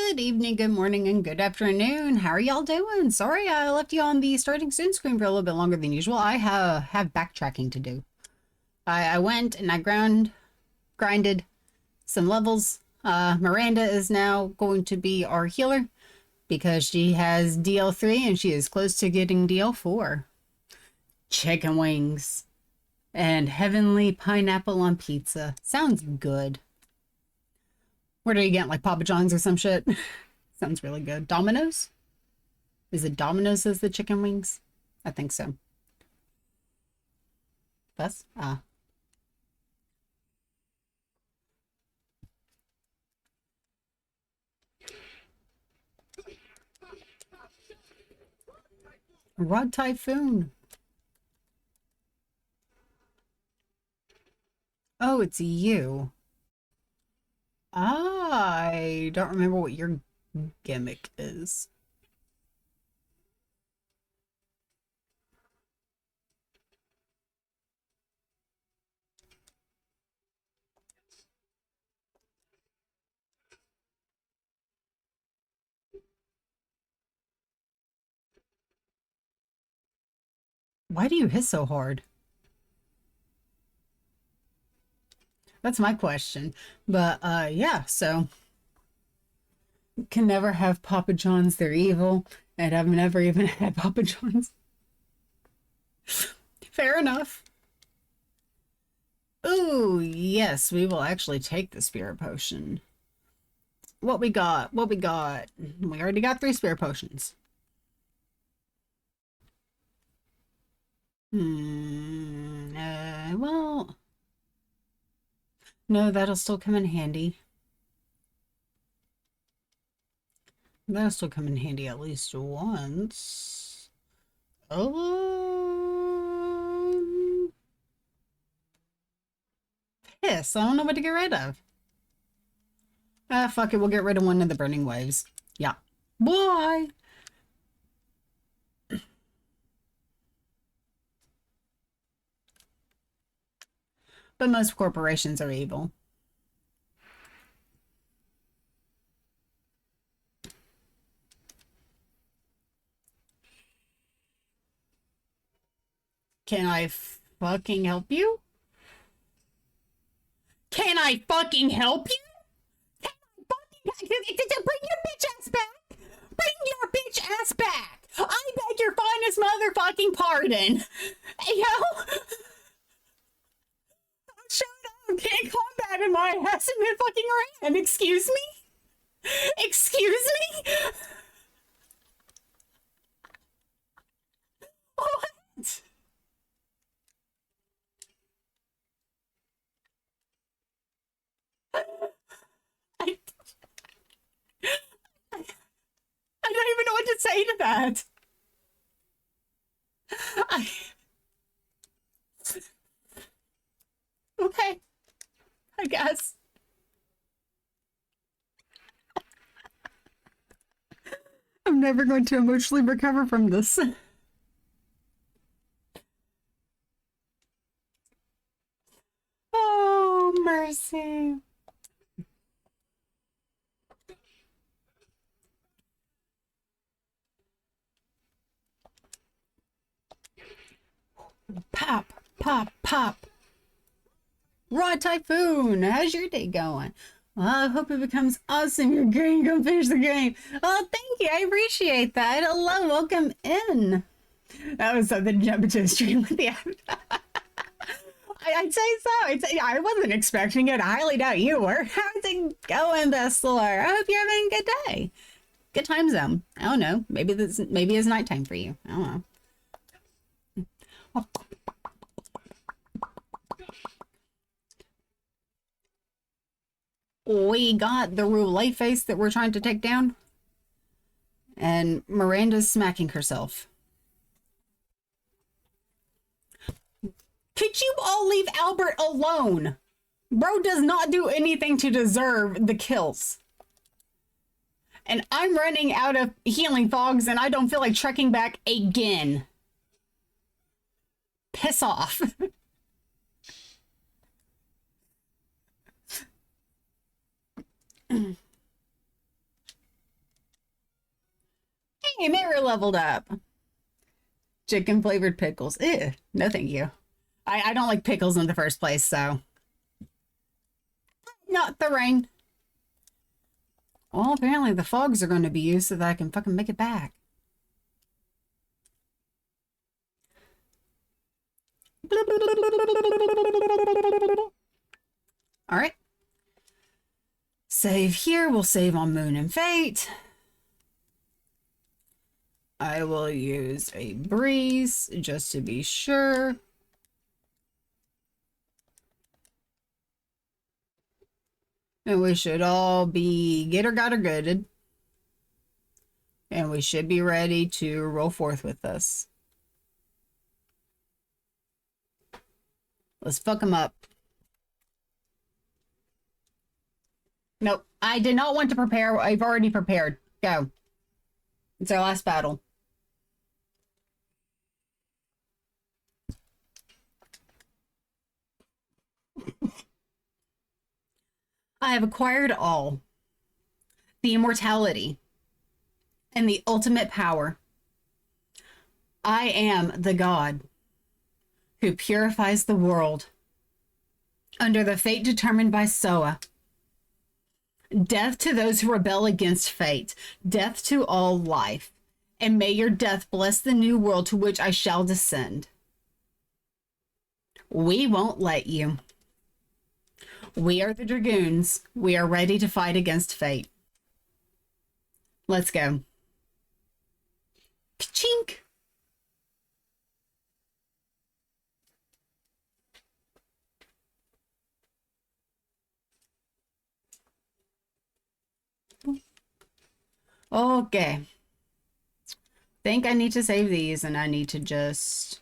Good evening, good morning, and good afternoon. How are y'all doing? Sorry I left you on the starting soon screen for a little bit longer than usual. I have backtracking to do. I went and I grinded some levels. Miranda is now going to be our healer because she has DL3 and she is close to getting DL4. Chicken wings and heavenly pineapple on pizza. Sounds good. Where do you get, like Papa John's or some shit? Sounds really good. Domino's? Is it Domino's as the chicken wings? I think so. Bus? Ah. Rod Typhoon. Oh, it's you. I don't remember what your gimmick is. Why do you hiss so hard? That's my question. But yeah, so can never have Papa John's, they're evil, and I've never even had Papa John's. Fair enough. Ooh, yes, we will actually take the spirit potion. What we got? What we got? We already got 3 spirit potions. Well, no, that'll still come in handy. That'll still come in handy at least once. Oh, piss. I don't know what to get rid of. Ah, fuck it. We'll get rid of one of the burning waves. Yeah. Bye. But most corporations are evil. Can I fucking help you? Can I fucking help you? Can I fucking bring your bitch ass back? Bring your bitch ass back! I beg your finest motherfucking pardon. Yo, shut up! Can't combat in my ass and then fucking ran. Excuse me? Excuse me? What? I, I don't even know what to say to that. Okay, I guess. I'm never going to emotionally recover from this. Oh, mercy. Pop, pop, pop. Raw Typhoon, how's your day going? Well, I hope it becomes awesome. You're going to finish the game. Oh, thank you. I appreciate that. Hello, welcome in. That was something to jump into a stream with you. I'd say so. I wasn't expecting it. I highly doubt you were. How's it going, Bessler? I hope you're having a good day. Good time zone. I don't know. Maybe it's nighttime for you. I don't know. We got the roulette face that we're trying to take down. And Miranda's smacking herself. Could you all leave Albert alone? Bro does not do anything to deserve the kills. And I'm running out of healing fogs and I don't feel like trekking back again. Piss off. Hey, Mary leveled up. Chicken flavored pickles. Ew, no thank you. I don't like pickles in the first place, so. Not the rain. Well, apparently the fogs are going to be used so that I can fucking make it back. All right. Save here. We'll save on Moon and Fate. I will use a breeze just to be sure. And we should all be getter got or gooded. And we should be ready to roll forth with this. Let's fuck them up. Nope. I did not want to prepare. I've already prepared. Go. It's our last battle. I have acquired all. The immortality. And the ultimate power. I am the god who purifies the world under the fate determined by Soa. Death to those who rebel against fate. Death to all life. And may your death bless the new world to which I shall descend. We won't let you. We are the Dragoons. We are ready to fight against fate. Let's go. Ka-chink! Okay. Think I need to save these and I need to just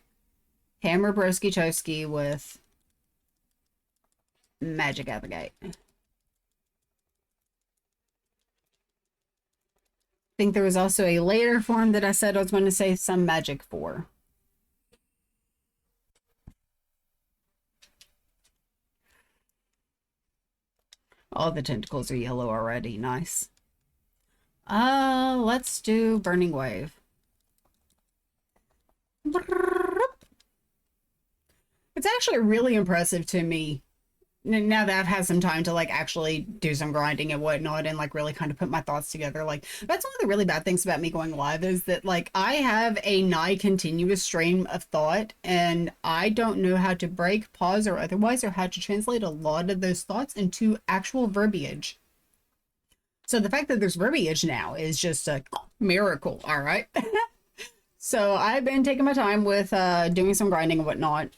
hammer broski choski with magic out the gate. Think there was also a later form that I said I was going to save some magic for. All the tentacles are yellow already. Nice. Let's do Burning Wave. It's actually really impressive to me now that I've had some time to like actually do some grinding and whatnot and like really kind of put my thoughts together. Like that's one of the really bad things about me going live is that like I have a nigh continuous stream of thought and I don't know how to break, pause, or otherwise, or how to translate a lot of those thoughts into actual verbiage. So the fact that there's verbiage now is just a miracle, all right? So I've been taking my time with doing some grinding and whatnot.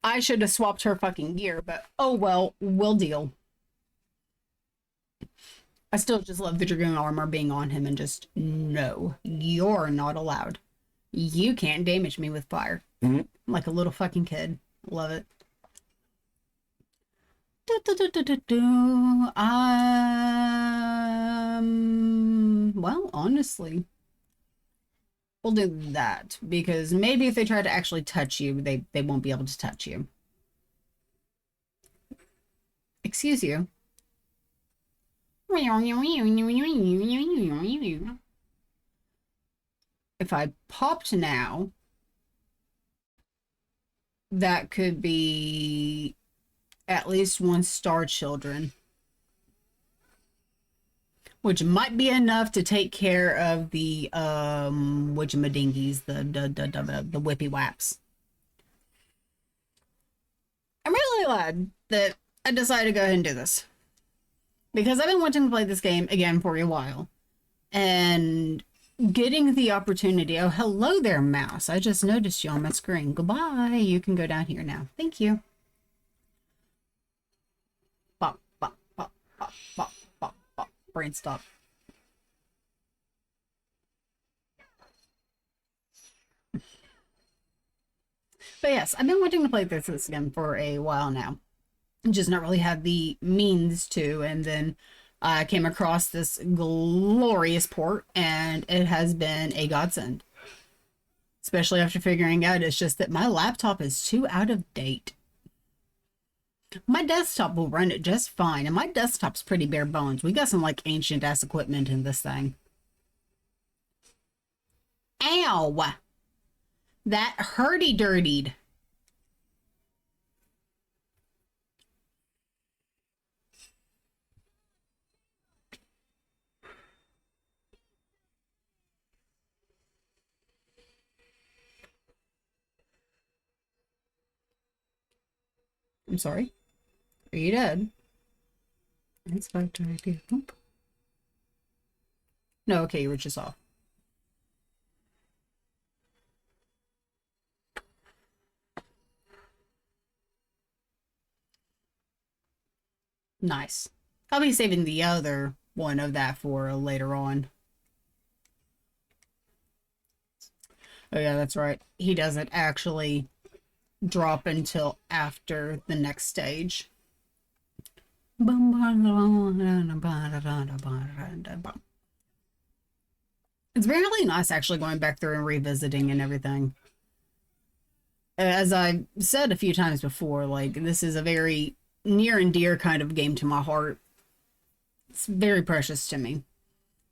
I should have swapped her fucking gear, but oh well, we'll deal. I still just love the Dragoon armor being on him and just, no, you're not allowed. You can't damage me with fire. Like a little fucking kid. Love it. Well, honestly, we'll do that because maybe if they try to actually touch you, they won't be able to touch you. Excuse you. If I popped now, that could be at least one star children, which might be enough to take care of the whatchamadingies, the whippy waps. I'm really glad that I decided to go ahead and do this because I've been wanting to play this game again for a while and getting the opportunity. Oh, hello there, mouse. I just noticed you on my screen. Goodbye. You can go down here now. Thank you. Bop, bop, bop, bop, bop, bop, bop. Brain stop. But yes, I've been wanting to play this again for a while now. Just not really had the means to, and then I came across this glorious port and it has been a godsend. Especially after figuring out it's just that my laptop is too out of date. My desktop will run it just fine, and my desktop's pretty bare bones. We got some like ancient ass equipment in this thing. Ow! That hurdy-dirtied. I'm sorry. Are you dead? It's about to idea. Nope. No, okay, you were just off. Nice. I'll be saving the other one of that for later on. Oh yeah, that's right. He doesn't actually drop until after the next stage. It's really nice actually going back through and revisiting and everything. As I've said a few times before, like, this is a very near and dear kind of game to my heart. It's very precious to me.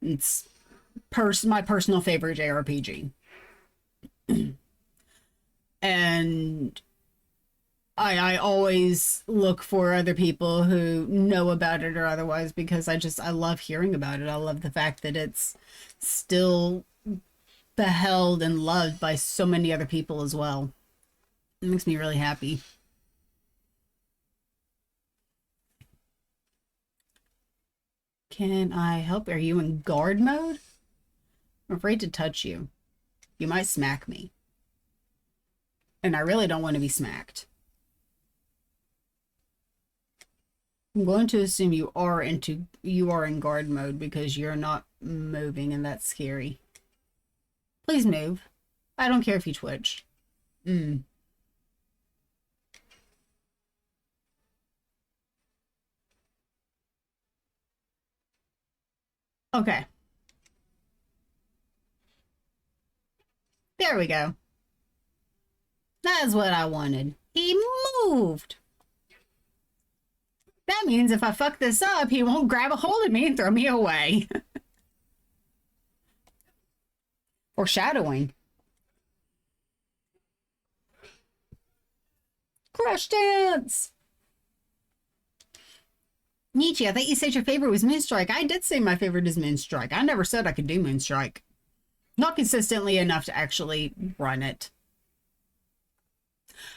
It's my personal favorite JRPG. And I always look for other people who know about it or otherwise, because I love hearing about it. I love the fact that it's still beheld and loved by so many other people as well. It makes me really happy. Can I help? Are you in guard mode? I'm afraid to touch you. You might smack me. And I really don't want to be smacked. I'm going to assume you are in guard mode because you're not moving, and that's scary. Please move. I don't care if you twitch. Okay. There we go. That's what I wanted. He moved. That means if I fuck this up, he won't grab a hold of me and throw me away. Foreshadowing. Crush dance! Nietzsche, I thought you said your favorite was Moonstrike. I did say my favorite is Moonstrike. I never said I could do Moonstrike. Not consistently enough to actually run it.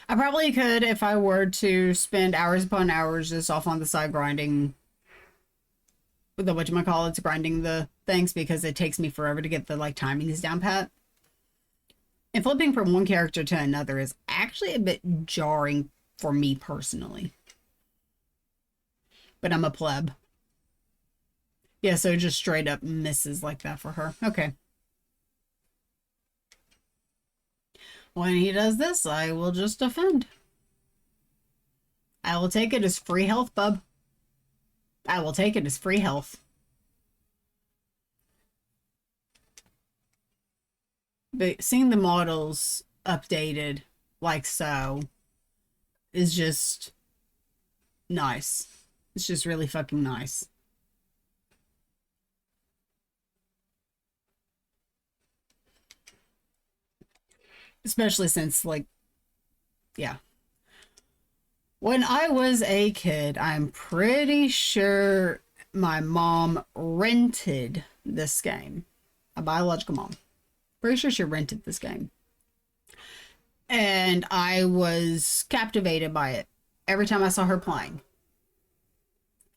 I probably could if I were to spend hours upon hours just off on the side grinding the whatchamacallits, grinding the things, because it takes me forever to get the like timings down pat. And flipping from one character to another is actually a bit jarring for me personally. But I'm a pleb. Yeah, so just straight up misses like that for her. Okay. When he does this, I will just defend. I will take it as free health, bub. I will take it as free health. But seeing the models updated like so is just nice. It's just really fucking nice. Especially since, like, yeah. When I was a kid, I'm pretty sure my mom rented this game. A biological mom. Pretty sure she rented this game. And I was captivated by it every time I saw her playing.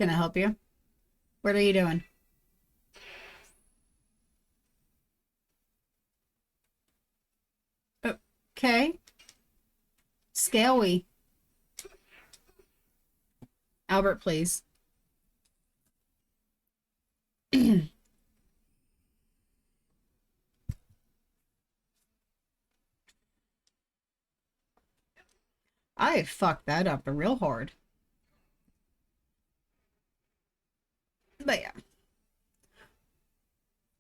Can I help you? What are you doing? Okay. Scaly. Albert, please. I fucked that up real hard. But yeah.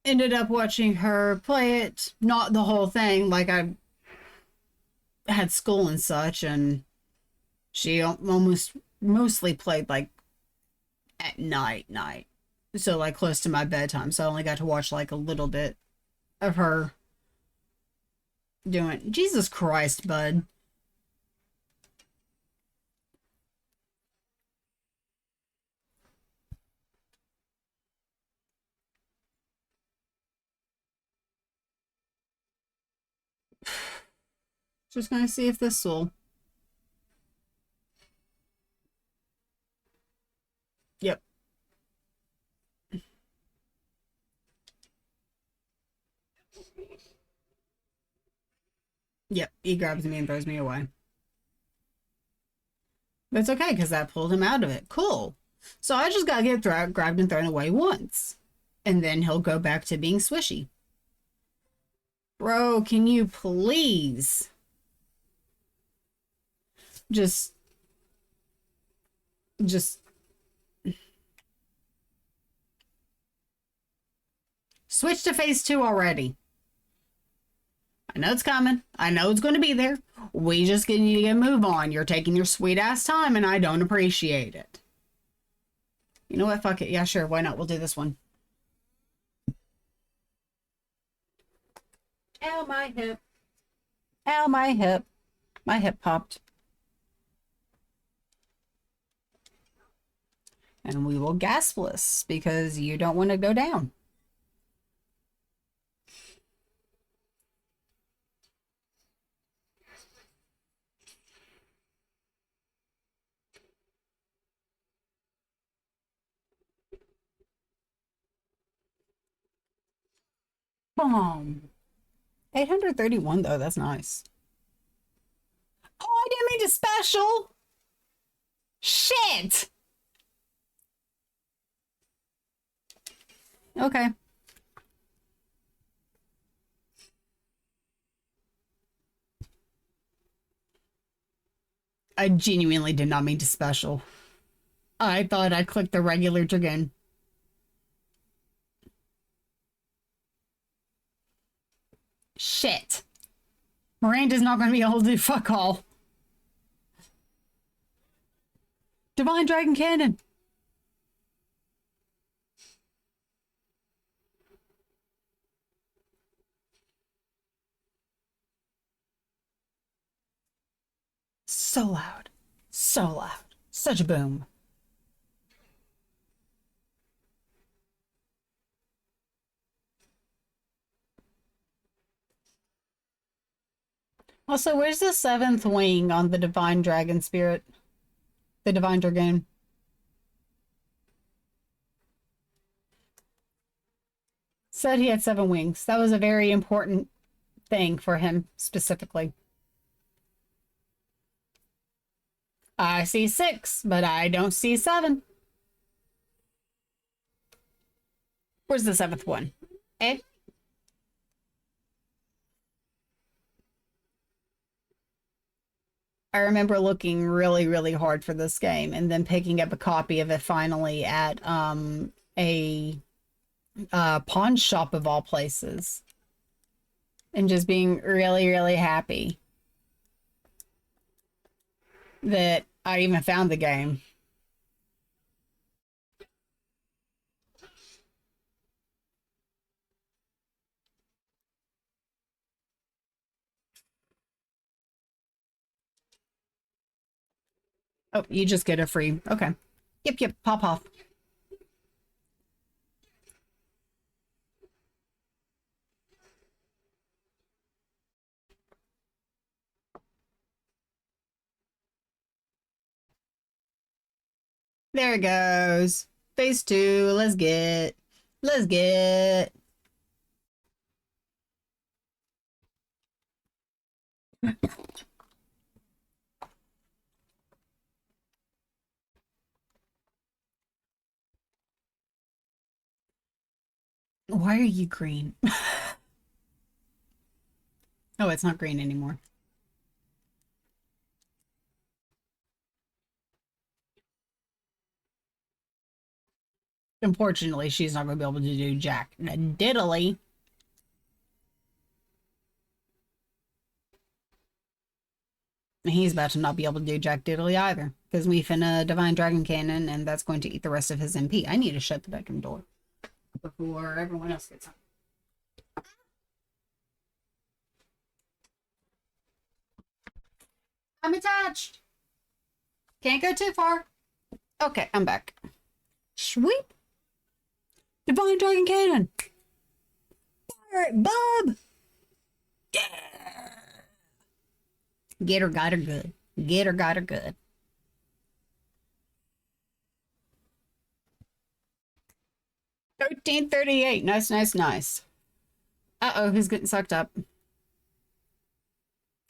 Ended up watching her play it. Not the whole thing. Like, I had school and such, and she mostly played like at night. So like close to my bedtime. So I only got to watch like a little bit of her doing? Jesus Christ, bud. Just gonna see if this will. Yep. Yep, he grabs me and throws me away. But it's okay, because that pulled him out of it. Cool. So I just gotta get grabbed and thrown away once. And then he'll go back to being swishy. Bro, can you please just switch to phase 2 already. I know it's coming. I know it's going to be there. We just need to get a move on. You're taking your sweet ass time and I don't appreciate it. You know what? Fuck it. Yeah, sure. Why not? We'll do this one. Ow, my hip. Ow, my hip. My hip popped. And we will gaspless because you don't want to go down. Boom. 831 though, that's nice. Oh, I didn't mean to special. Shit. Okay. I genuinely did not mean to special. I thought I clicked the regular Dragoon. Shit. Miranda's not going to be able to do fuck all. Divine Dragon Cannon. So loud. So loud. Such a boom. Also, where's the 7th wing on the Divine Dragon Spirit? The Divine Dragoon. Said he had 7 wings. That was a very important thing for him, specifically. I see 6, but I don't see 7. Where's the 7th one? Eh? I remember looking really, really hard for this game and then picking up a copy of it finally at a pawn shop of all places. And just being really, really happy that I even found the game. Oh, you just get a free. Okay. Yep, pop off. There it goes. Phase 2. Let's get. Let's get. Why are you green? Oh, it's not green anymore. Unfortunately, she's not going to be able to do jack diddly. He's about to not be able to do jack diddly either, because we finna Divine Dragon Cannon, and that's going to eat the rest of his MP. I need to shut the bedroom door before everyone else gets home. I'm attached. Can't go too far. Okay, I'm back. Sweep. Divine Dragon Cannon. Fire it, Bob. Yeah. Get her, got her good. Get her, got her good. $13.38. Nice, nice, nice. Uh-oh, who's getting sucked up?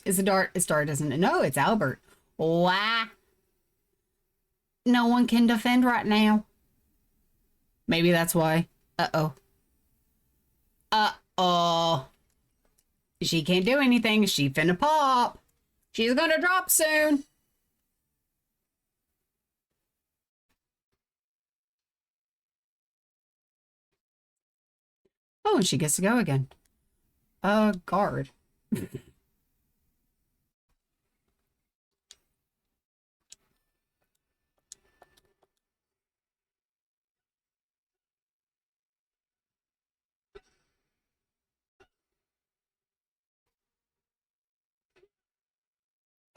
Is it Dart? It's Dart, isn't it? No, it's Albert. Why? No one can defend right now. Maybe that's why. Uh-oh. Uh-oh. She can't do anything. She finna pop. She's gonna drop soon. Oh, and she gets to go again. Guard.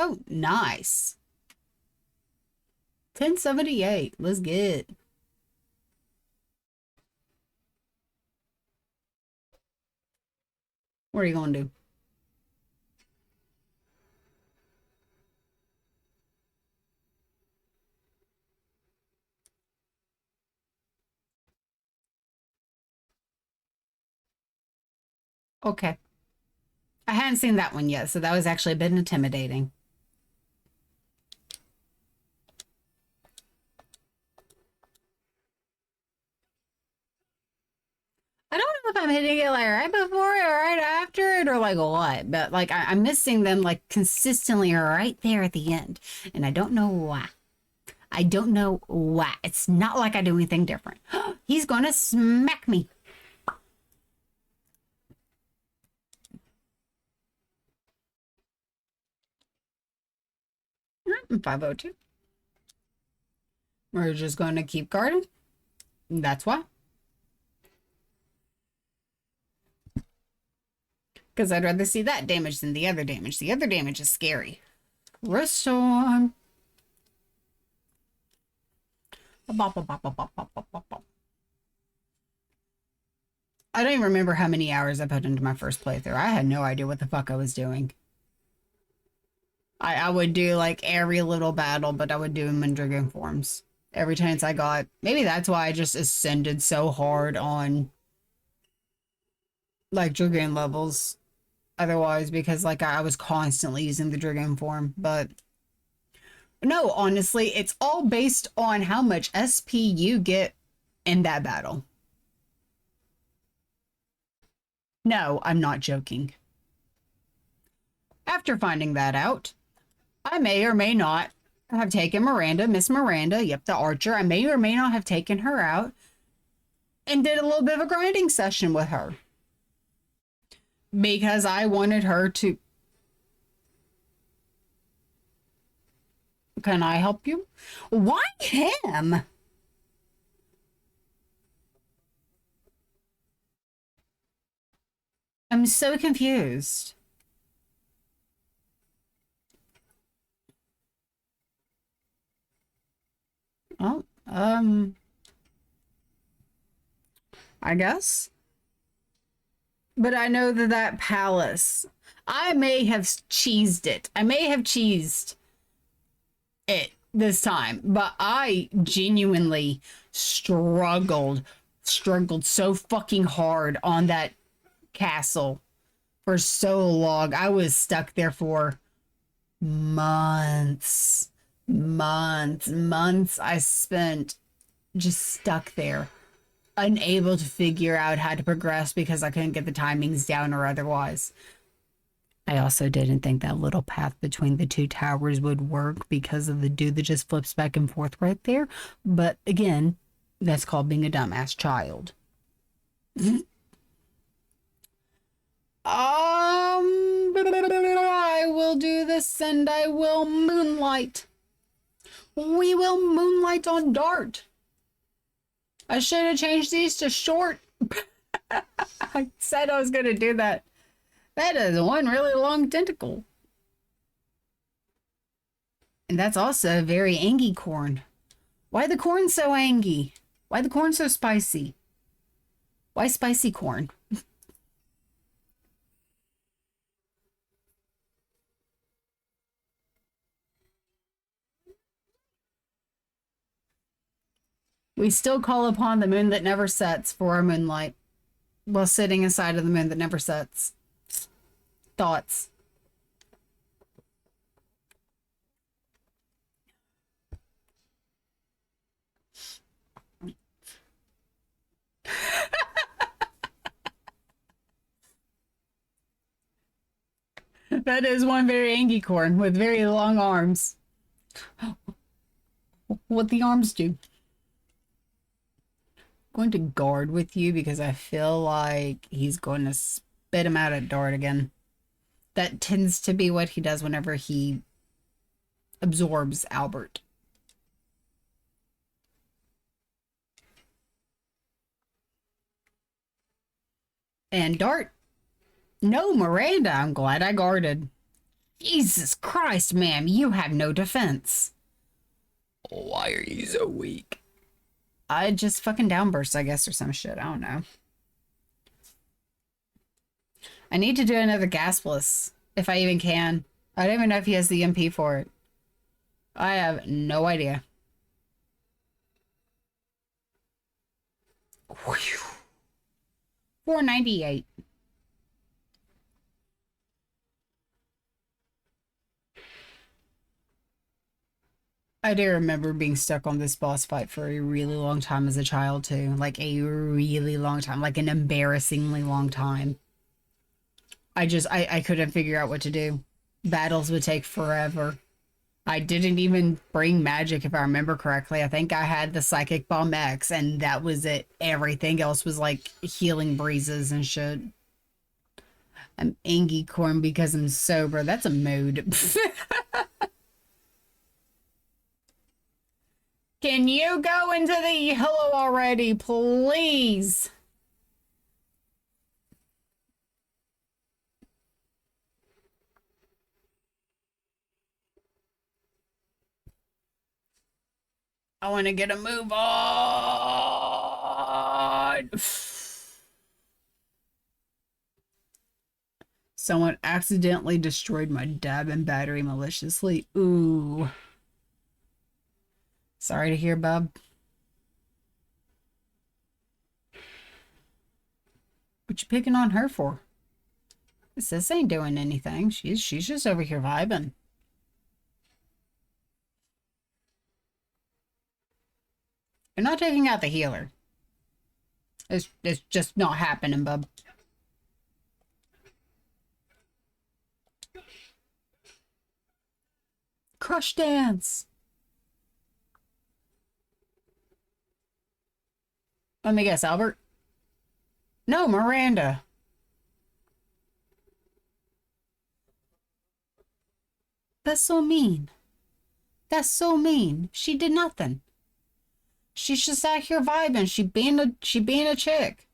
Oh, nice. 1078. Let's get. What are you gonna do? Okay. I hadn't seen that one yet, so that was actually a bit intimidating. I don't know if I'm hitting it like right before it or right after it or like what, but like I'm missing them like consistently right there at the end. And I don't know why. I don't know why. It's not like I do anything different. He's gonna smack me. Mm, 502. We're just gonna keep guarding. That's why. Because I'd rather see that damage than the other damage. The other damage is scary. Restore. I don't even remember how many hours I put into my first playthrough. I had no idea what the fuck I was doing. I would do like every little battle, but I would do them in Dragoon forms. Every chance I got. Maybe that's why I just ascended so hard on like Dragoon levels. Otherwise, because like I was constantly using the Dragoon form, but no, honestly, it's all based on how much SP you get in that battle. No, I'm not joking. After finding that out, I may or may not have taken Miranda, Miss Miranda, yep, the archer. I may or may not have taken her out and did a little bit of a grinding session with her. Because I wanted her to... Can I help you? Why him? I'm so confused. Oh, I guess. But I know that that palace, I may have cheesed it. I may have cheesed it this time, but I genuinely struggled so fucking hard on that castle for so long. I was stuck there for months, months. I spent just stuck there, unable to figure out how to progress because I couldn't get the timings down or otherwise. I also didn't think that little path between the two towers would work because of the dude that just flips back and forth right there. But again, that's called being a dumbass child. I will do this and I will moonlight. We will moonlight on Dart. I should have changed these to short. I said I was going to do that. That is one really long tentacle. And that's also very angy corn. Why the corn so angy? Why the corn so spicy? Why spicy corn? We still call upon the moon that never sets for our moonlight while sitting inside of the moon that never sets. Thoughts? That is one very angy corn with very long arms. What the arms do? I'm going to guard with you because I feel like he's going to spit him out at Dart again. That tends to be what he does whenever he absorbs Albert. And Dart, no, Miranda, I'm glad I guarded. Jesus Christ, ma'am, you have no defense. Why are you so weak? I just fucking downburst, I guess, or some shit. I don't know. I need to do another gasless, if I even can. I don't even know if he has the MP for it. I have no idea. 498. I do remember being stuck on this boss fight for a really long time as a child, too. Like, a really long time. Like, an embarrassingly long time. I couldn't figure out what to do. Battles would take forever. I didn't even bring magic, if I remember correctly. I think I had the Psychic Bomb X, and that was it. Everything else was, like, healing breezes and shit. I'm Angie Corn because I'm sober. That's a mood. Can you go into the yellow already, please? I want to get a move on. Someone accidentally destroyed my dab and battery maliciously. Ooh. Sorry to hear, bub. What you picking on her for? Sis ain't doing anything. She's just over here vibing. You're not taking out the healer. It's just not happening, bub. Crush dance. Let me guess, Albert. No, Miranda. That's so mean. That's so mean. She did nothing. She's just out here vibing. She being a chick.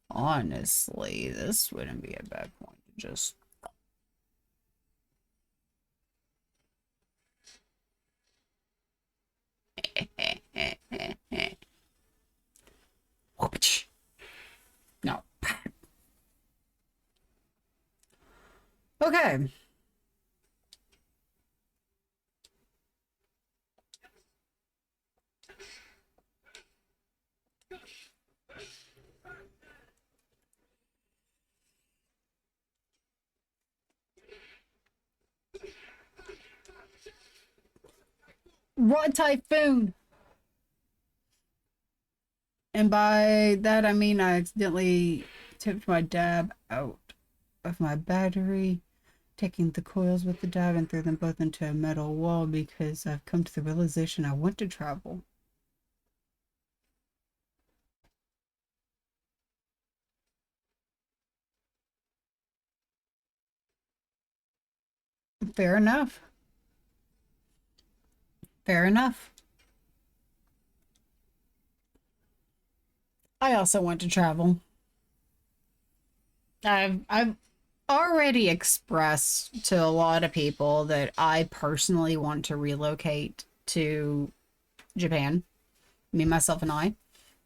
Honestly, this wouldn't be a bad point to just. No. Okay. Rod Typhoon. And by that I mean I accidentally tipped my dab out of my battery, taking the coils with the dab and threw them both into a metal wall because I've come to the realization I want to travel. Fair enough. Fair enough. I also want to travel. I've already expressed to a lot of people that I personally want to relocate to Japan. Me, myself, and I.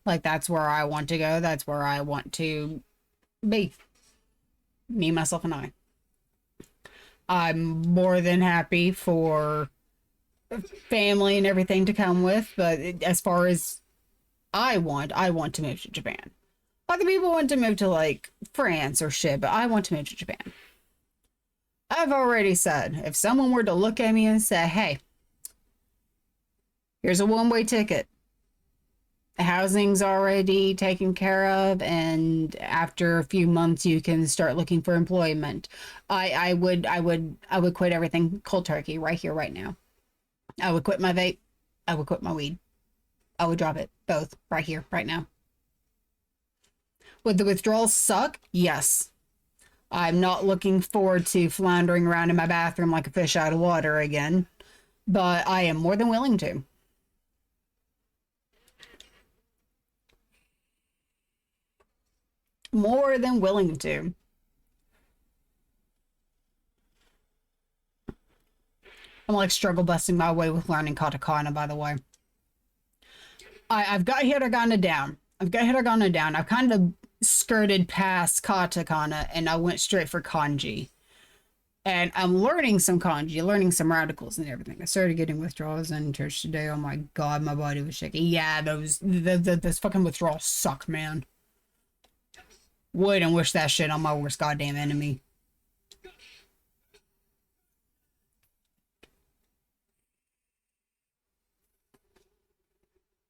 Like, that's where I want to go. That's where I want to be. Me, myself, and I. I'm more than happy for family and everything to come with, but as far as I want to move to Japan. Other people want to move to like France or shit, but I want to move to Japan. I've already said if someone were to look at me and say, hey, here's a one-way ticket. Housing's already taken care of, and after a few months you can start looking for employment. I would quit everything cold turkey right here, right now. I would quit my vape. I would quit my weed. I would drop it both right here, right now. Would the withdrawals suck? Yes. I'm not looking forward to floundering around in my bathroom like a fish out of water again, but I am more than willing to. More than willing to. I'm like struggle busting my way with learning katakana, by the way. I've got hiragana down. I've kind of skirted past katakana and I went straight for kanji. And I'm learning some kanji, learning some radicals and everything. I started getting withdrawals in church today. Oh my god, my body was shaking. Yeah, those fucking withdrawals suck, man. Wouldn't wish that shit on my worst goddamn enemy.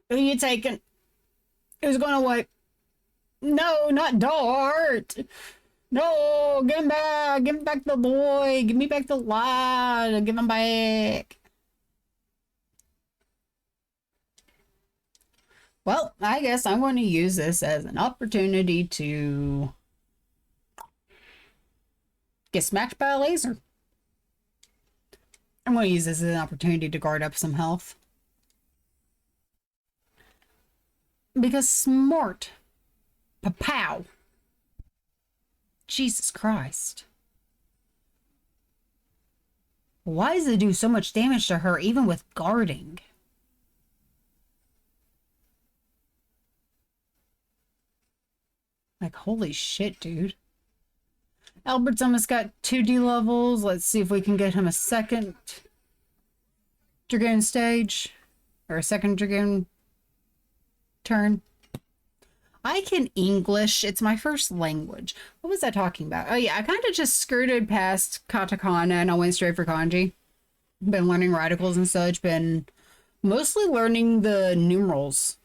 Who you taking? Who's gonna wipe? No, not Dart. No, give him back. Give him back the boy. Give me back the lad. Give him back. Well, I guess I'm going to use this as an opportunity to get smacked by a laser. I'm going to use this as an opportunity to guard up some health. Because smart. Pa-pow. Jesus Christ. Why does it do so much damage to her even with guarding? Like, holy shit, dude. Albert's almost got 2D levels. Let's see if we can get him a second Dragoon stage. Or a second Dragoon turn. I can English. It's my first language. What was I talking about? Oh yeah, I kind of just skirted past katakana and I went straight for kanji. Been learning radicals and such. Been mostly learning the numerals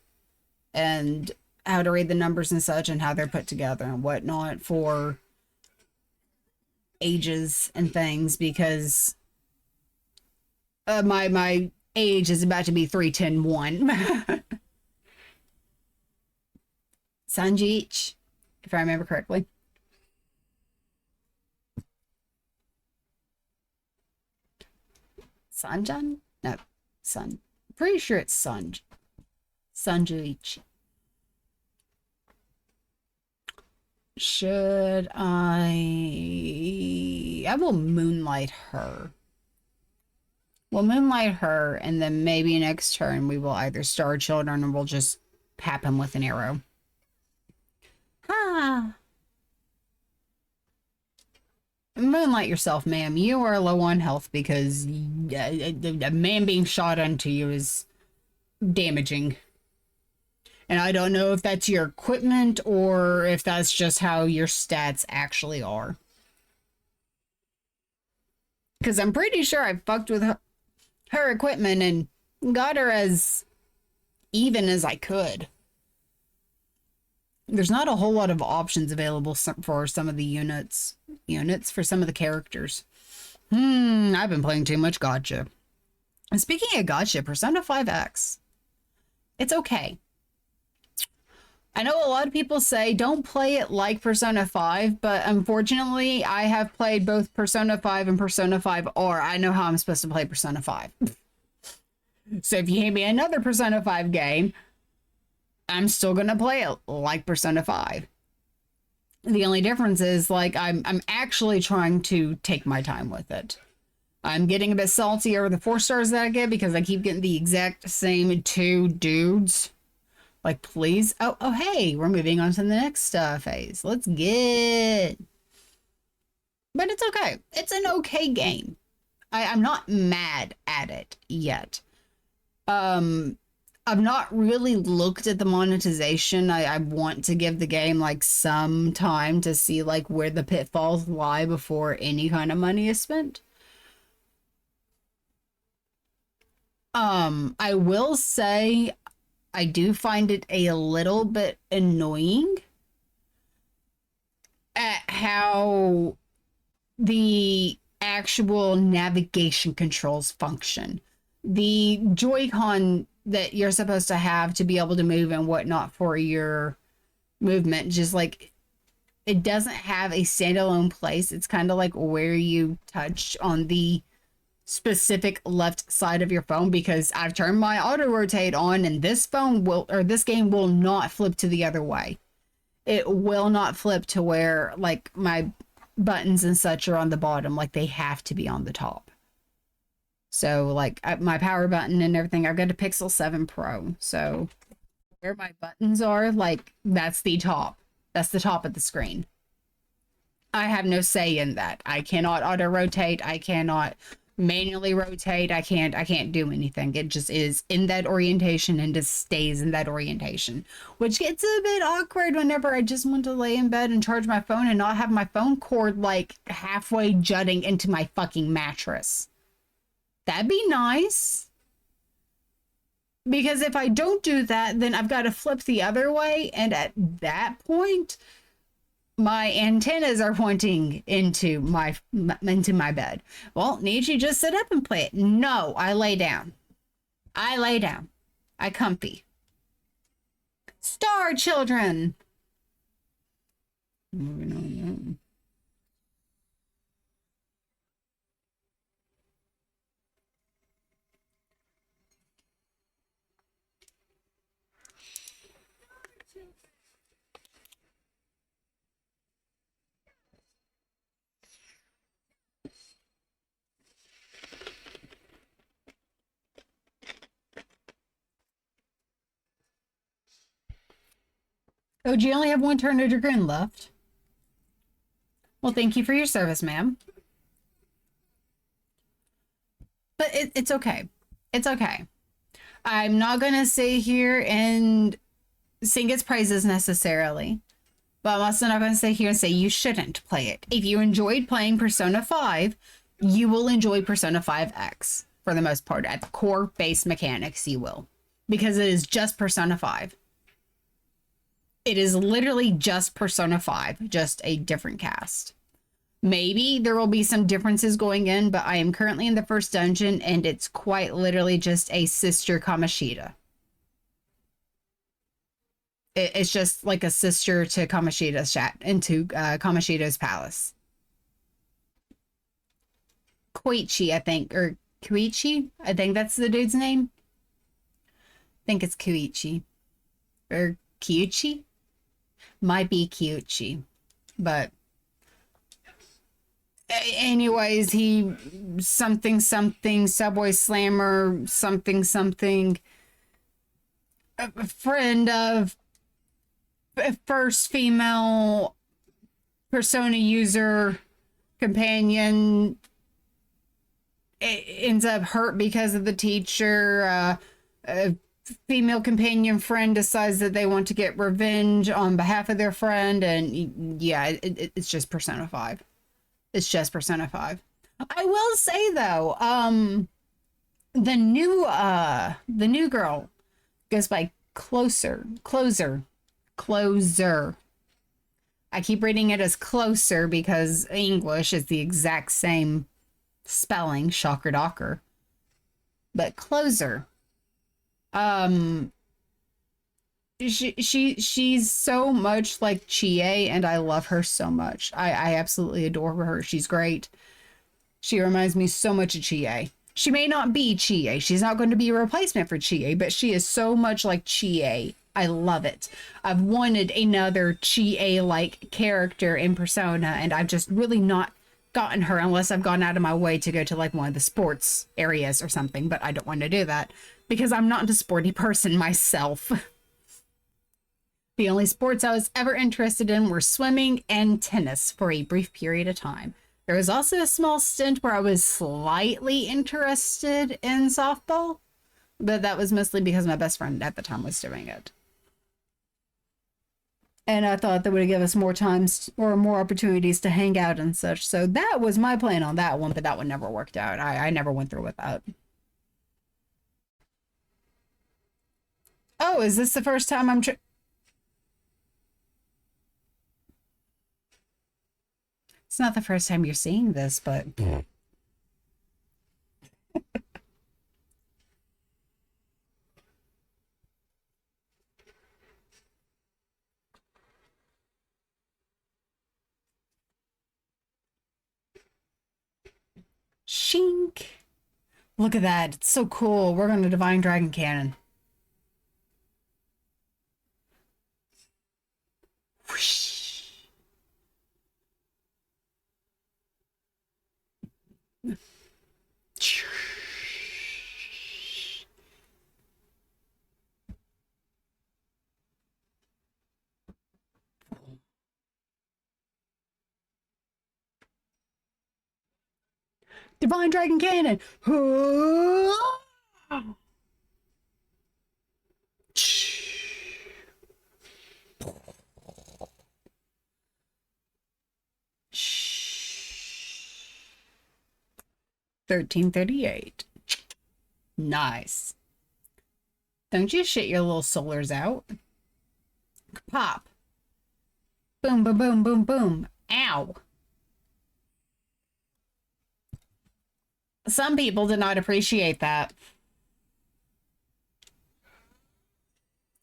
and how to read the numbers and such and how they're put together and whatnot for ages and things, because my age is about to be 3101. Sanjich, if I remember correctly. Sanjan? No, Sun. Pretty sure it's Sanj. Sanjuichi. Should I will moonlight her. We'll moonlight her, and then maybe next turn we will either star children or we'll just pap him with an arrow. Ah. Moonlight yourself, ma'am. You are low on health because a man being shot onto you is damaging. And I don't know if that's your equipment or if that's just how your stats actually are. Because I'm pretty sure I fucked with her equipment and got her as even as I could. There's not a whole lot of options available for some of the units for some of the characters. I've been playing too much Gotcha. And speaking of Gotcha, Persona 5X. It's okay. I know a lot of people say don't play it like Persona 5, but unfortunately, I have played both Persona 5 and Persona 5R. I know how I'm supposed to play Persona 5. So if you hand me another Persona 5 game, I'm still going to play it like Persona 5. The only difference is like I'm actually trying to take my time with it. I'm getting a bit salty over the 4 stars that I get because I keep getting the exact same 2 dudes. Like, please. Oh, hey, we're moving on to the next phase. Let's get. But it's okay. It's an okay game. I'm not mad at it yet. I've not really looked at the monetization. I want to give the game like some time to see like where the pitfalls lie before any kind of money is spent. I will say I do find it a little bit annoying at how the actual navigation controls function. The Joy-Con that you're supposed to have to be able to move and whatnot for your movement, just like it doesn't have a standalone place. It's kind of like where you touch on the specific left side of your phone, because I've turned my auto rotate on and this phone will, or this game will not flip to the other way. It will not flip to where like my buttons and such are on the bottom. Like they have to be on the top. So like my power button and everything, I've got a Pixel 7 Pro. So where my buttons are, like that's the top. That's the top of the screen. I have no say in that. I cannot auto rotate. I cannot manually rotate. I can't do anything. It just is in that orientation and just stays in that orientation, which gets a bit awkward whenever I just want to lay in bed and charge my phone and not have my phone cord like halfway jutting into my fucking mattress. That'd be nice. Because if I don't do that, then I've got to flip the other way, and at that point my antennas are pointing into my bed. Well, need you just sit up and play it? No, I lay down. I comfy. Star Children. Moving on. Oh, do you only have 1 turn of Dragoon left? Well, thank you for your service, ma'am. But it's okay. It's okay. I'm not going to sit here and sing its praises necessarily. But I'm also not going to sit here and say you shouldn't play it. If you enjoyed playing Persona 5, you will enjoy Persona 5X for the most part. At the core base mechanics, you will. Because it is just Persona 5. It is literally just Persona 5, just a different cast. Maybe there will be some differences going in, but I am currently in the first dungeon, and it's quite literally just a sister Kamoshida. It's just like a sister to Kamoshida's chat, into Kamoshida's palace. Koichi, I think, or Koichi? I think that's the dude's name. I think it's Koichi. Or Kyuchi? Might be Kyuchi. But anyways, he something Subway Slammer something a friend of first female Persona user companion ends up hurt because of the teacher. A female companion friend decides that they want to get revenge on behalf of their friend, and yeah, it's just Persona 5. It's just Persona 5. I will say though, the new girl goes by Closer. I keep reading it as Closer because English is the exact same spelling, shocker docker. But Closer. She's so much like Chie, and I love her so much. I absolutely adore her. She's great. She reminds me so much of Chie. She may not be Chie. She's not going to be a replacement for Chie, but she is so much like Chie I love it. I've wanted another Chie-like character in Persona, and I've just really not gotten her unless I've gone out of my way to go to like one of the sports areas or something, but I don't want to do that because I'm not a sporty person myself. The only sports I was ever interested in were swimming and tennis for a brief period of time. There was also a small stint where I was slightly interested in softball, but that was mostly because my best friend at the time was doing it. And I thought that would give us more times or more opportunities to hang out and such. So that was my plan on that one, but that one never worked out. I never went through with that. Oh, is this the first time I'm... It's not the first time you're seeing this, but... Shink! Look at that. It's so cool. We're going to Divine Dragon Cannon. Whoosh. Divine Dragon Cannon. 1338. Nice. Don't you shit your little solars out. Pop. Boom, boom, boom, boom, boom. Ow. Some people did not appreciate that.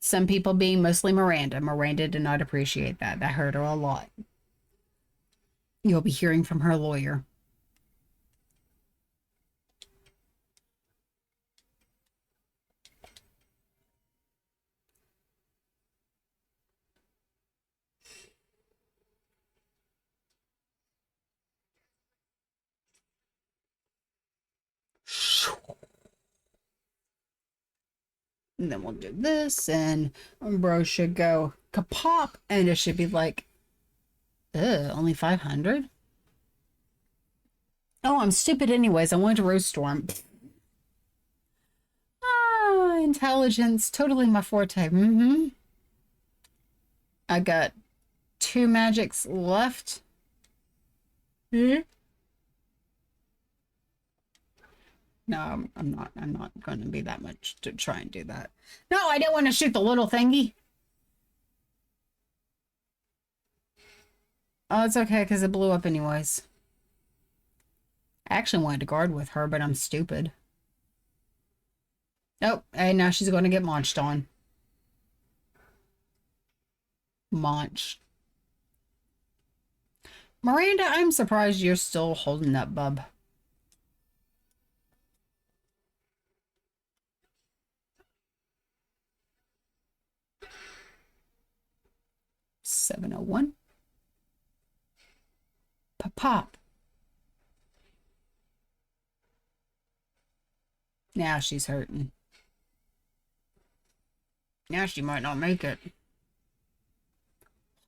Some people being mostly Miranda. Miranda did not appreciate that. That hurt her a lot. You'll be hearing from her lawyer. And then we'll do this, and bro should go kapop, and it should be like, only 500? Oh, I'm stupid anyways. I wanted to Rose Storm. Ah, intelligence. Totally my forte. I got 2 magics left. No, I'm not going to be that much to try and do that. No, I didn't want to shoot the little thingy. Oh, it's okay, because it blew up anyways. I actually wanted to guard with her, but I'm stupid. Oh, hey, now she's going to get launched on. Launch. Miranda, I'm surprised you're still holding up, bub. $701. Pop. Now she's hurting. Now she might not make it.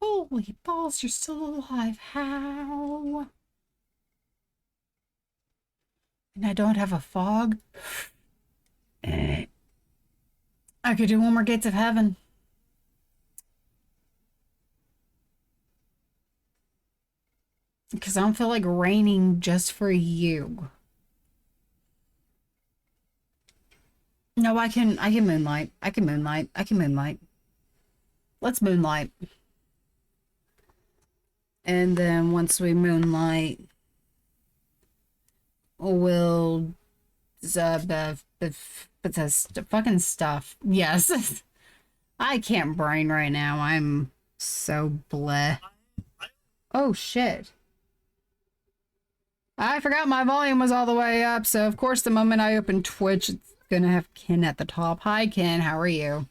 Holy balls, you're still alive. How? And I don't have a fog. I could do one more Gates of Heaven. Because I don't feel like raining just for you. No, I can moonlight. I can moonlight. Let's moonlight. And then once we moonlight, we'll fucking stuff. Yes. I can't brain right now. I'm so bleh. Oh shit. I forgot my volume was all the way up, so of course the moment I open Twitch, it's gonna have Ken at the top. Hi Ken, how are you?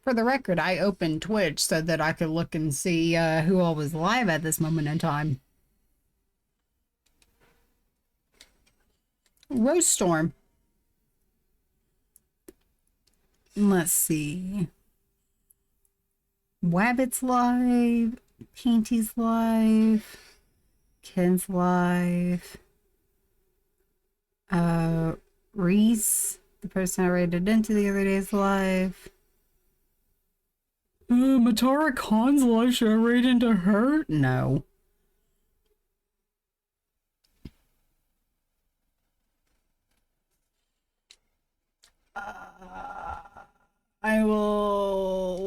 For the record, I opened Twitch so that I could look and see who all was live at this moment in time. Rose Storm. Let's see. Wabbit's live. Painty's live. Ken's live. Reese, the person I raided into the other day, is live. Matara Khan's live. Should I raid into her? No. I will.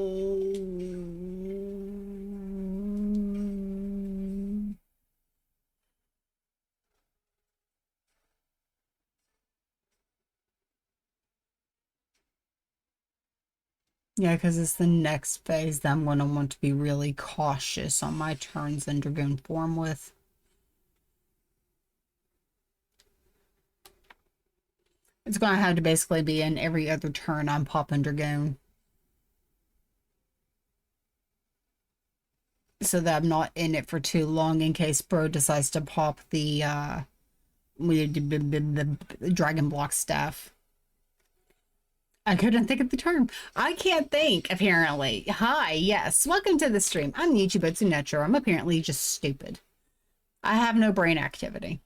Yeah, because it's the next phase that I'm going to want to be really cautious on my turns in Dragoon form with. It's going to have to basically be in every other turn I'm popping Dragoon. So that I'm not in it for too long in case Bro decides to pop the Dragon Block staff. I couldn't think of the term. I can't think, apparently. Hi, yes. Welcome to the stream. I'm Nichibutsu Netro. I'm apparently just stupid. I have no brain activity.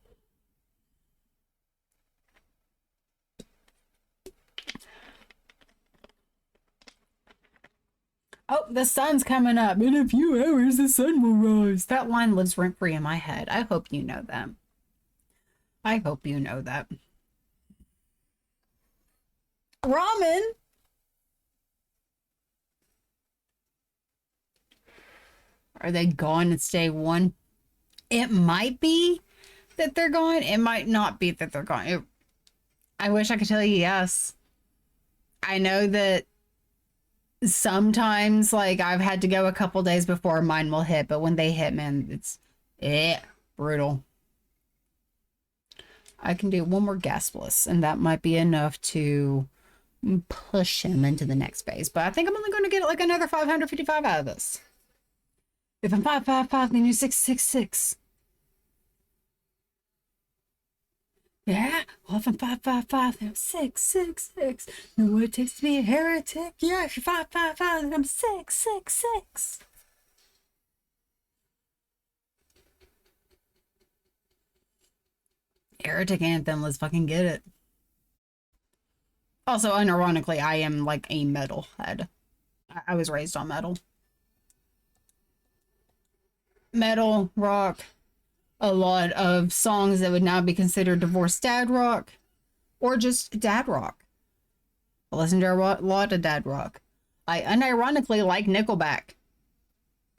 Oh, the sun's coming up. In a few hours, the sun will rise. That line lives rent-free in my head. I hope you know that. I hope you know that. Ramen! Are they gone? It's day one. It might be that they're gone. It might not be that they're gone. I wish I could tell you yes. I know that sometimes, like, I've had to go a couple days before mine will hit, but when they hit, man, it's brutal. I can do one more gaspless, and that might be enough to push him into the next phase. But I think I'm only going to get like another 555 out of this. If I'm 555, then you're 666. Yeah, well, if I'm 555, then I'm 666. Know what it takes to be a heretic? Yeah, if you're 555, then I'm 666. Heretic Anthem, let's fucking get it. Also, unironically, I am like a metalhead. I was raised on metal. Metal, rock, a lot of songs that would now be considered divorced dad rock, or just dad rock. I listen to a lot of dad rock. I unironically like Nickelback.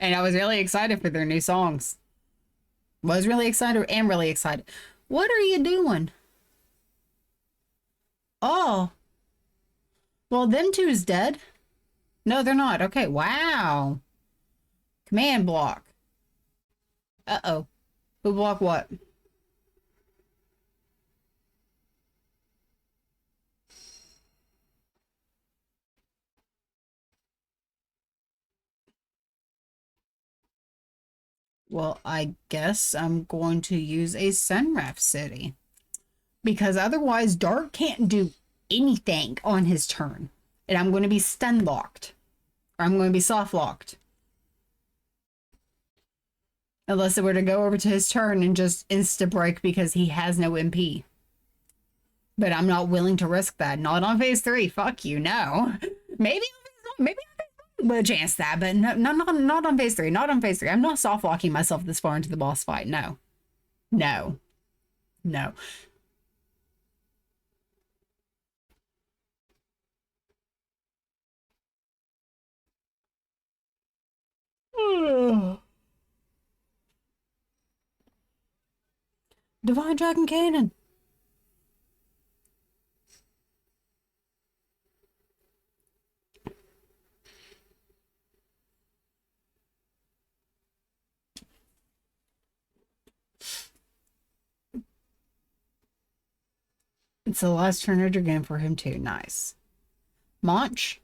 And I was really excited for their new songs. Was really excited and really excited. What are you doing? Oh. Well, them two's dead. No, they're not. Okay, wow. Command block. Uh-oh. Who block what? Well, I guess I'm going to use a Sunraft City. Because otherwise, Dark can't do anything on his turn. And I'm going to be stun locked. Or I'm going to be soft locked. Unless it were to go over to his turn and just insta-break because he has no MP. But I'm not willing to risk that. Not on phase 3. Fuck you, no. Maybe on phase 1. Maybe on phase 1. But a chance that. But no, not on phase 3. Not on phase 3. I'm not soft locking myself this far into the boss fight. No. No. No. Divine Dragon Cannon. It's the last turn of Dragoon for him too. Nice. Launch.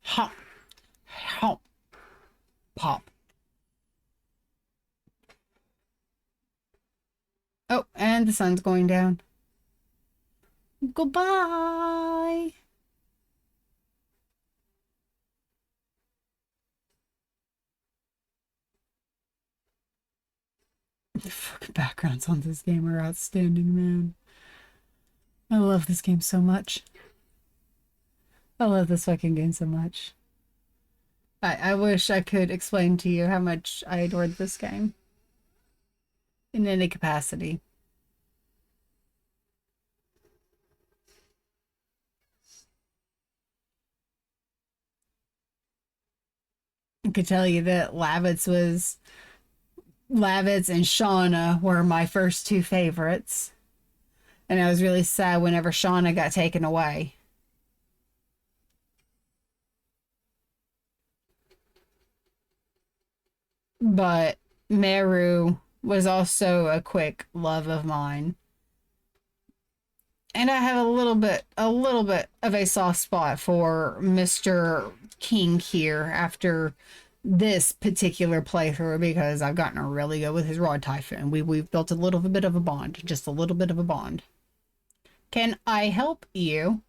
Ha. Help. Pop. Oh, and the sun's going down. Goodbye. The fucking backgrounds on this game are outstanding, man. I love this game so much. I love this fucking game so much. I wish I could explain to you how much I adored this game. In any capacity. I could tell you that Lavitz and Shauna were my first two favorites. And I was really sad whenever Shauna got taken away. But Meru was also a quick love of mine. And I have a little bit of a soft spot for Mr. King here after this particular playthrough because I've gotten really good with his Rod Typhoon. We've built a little bit of a bond, just a little bit of a bond. Can I help you?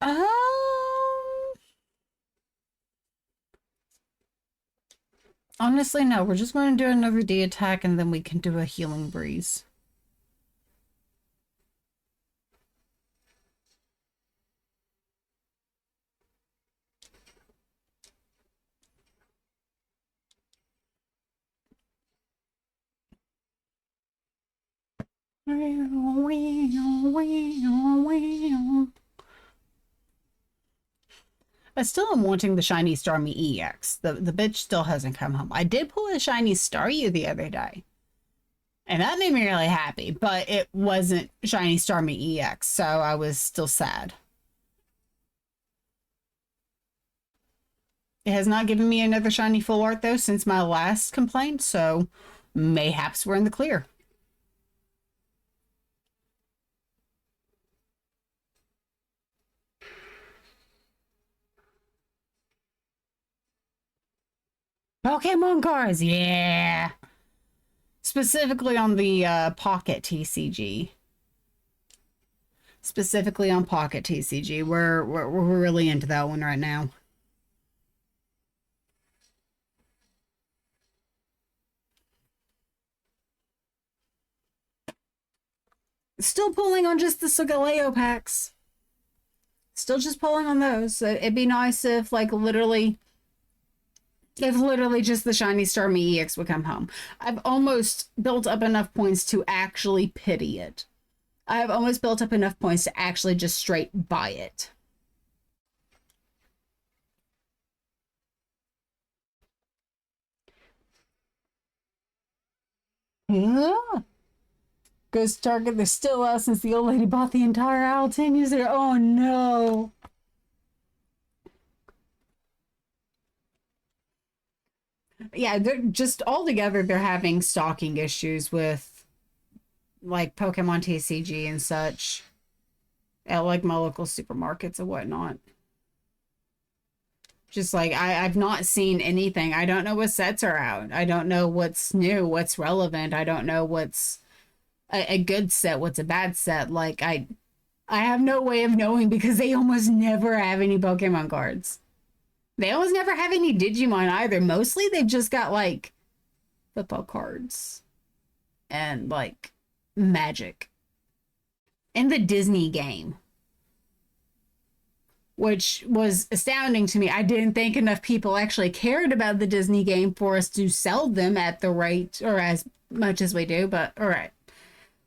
Um, Honestly, no. We're just going to do another D attack and then we can do a healing breeze. I still am wanting the shiny Starmie EX. The bitch still hasn't come home. I did pull a shiny Staryu the other day. And that made me really happy, but it wasn't shiny Starmie EX, so I was still sad. It has not given me another shiny full art though since my last complaint, so mayhaps we're in the clear. Pokemon cards, yeah. Specifically on the Pocket TCG. Specifically on Pocket TCG. We're really into that one right now. Still pulling on just the Solgaleo packs. Still just pulling on those. It'd be nice if literally just the shiny Starmie EX would come home. I've almost built up enough points to actually pity it. I've almost built up enough points to actually just straight buy it. Yeah. Goes to Target. They're still out since the old lady bought the entire aisle 10 years ago. Oh no. Yeah, they're just altogether they're having stocking issues with Pokemon TCG and such at my local supermarkets and whatnot. Just I've not seen anything. I don't know what sets are out. I don't know what's new, what's relevant. I don't know what's a good set, what's a bad set. I have no way of knowing because they almost never have any Pokemon cards. They almost never have any Digimon either. Mostly they've just got football cards and Magic. And the Disney game, which was astounding to me. I didn't think enough people actually cared about the Disney game for us to sell them at the rate or as much as we do, but all right,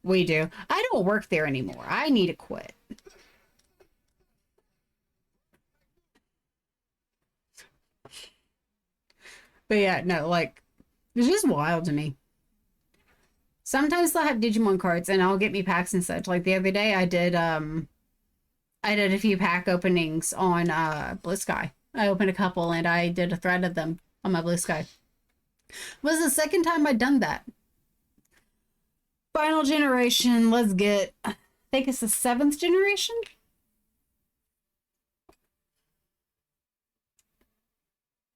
we do. I don't work there anymore. I need to quit. But yeah, no, it's just wild to me. Sometimes they'll have Digimon cards and I'll get me packs and such. Like the other day I did a few pack openings on Blue Sky. I opened a couple and I did a thread of them on my Blue Sky. It was the second time I'd done that. Final generation. Let's get, I think it's the 7th generation.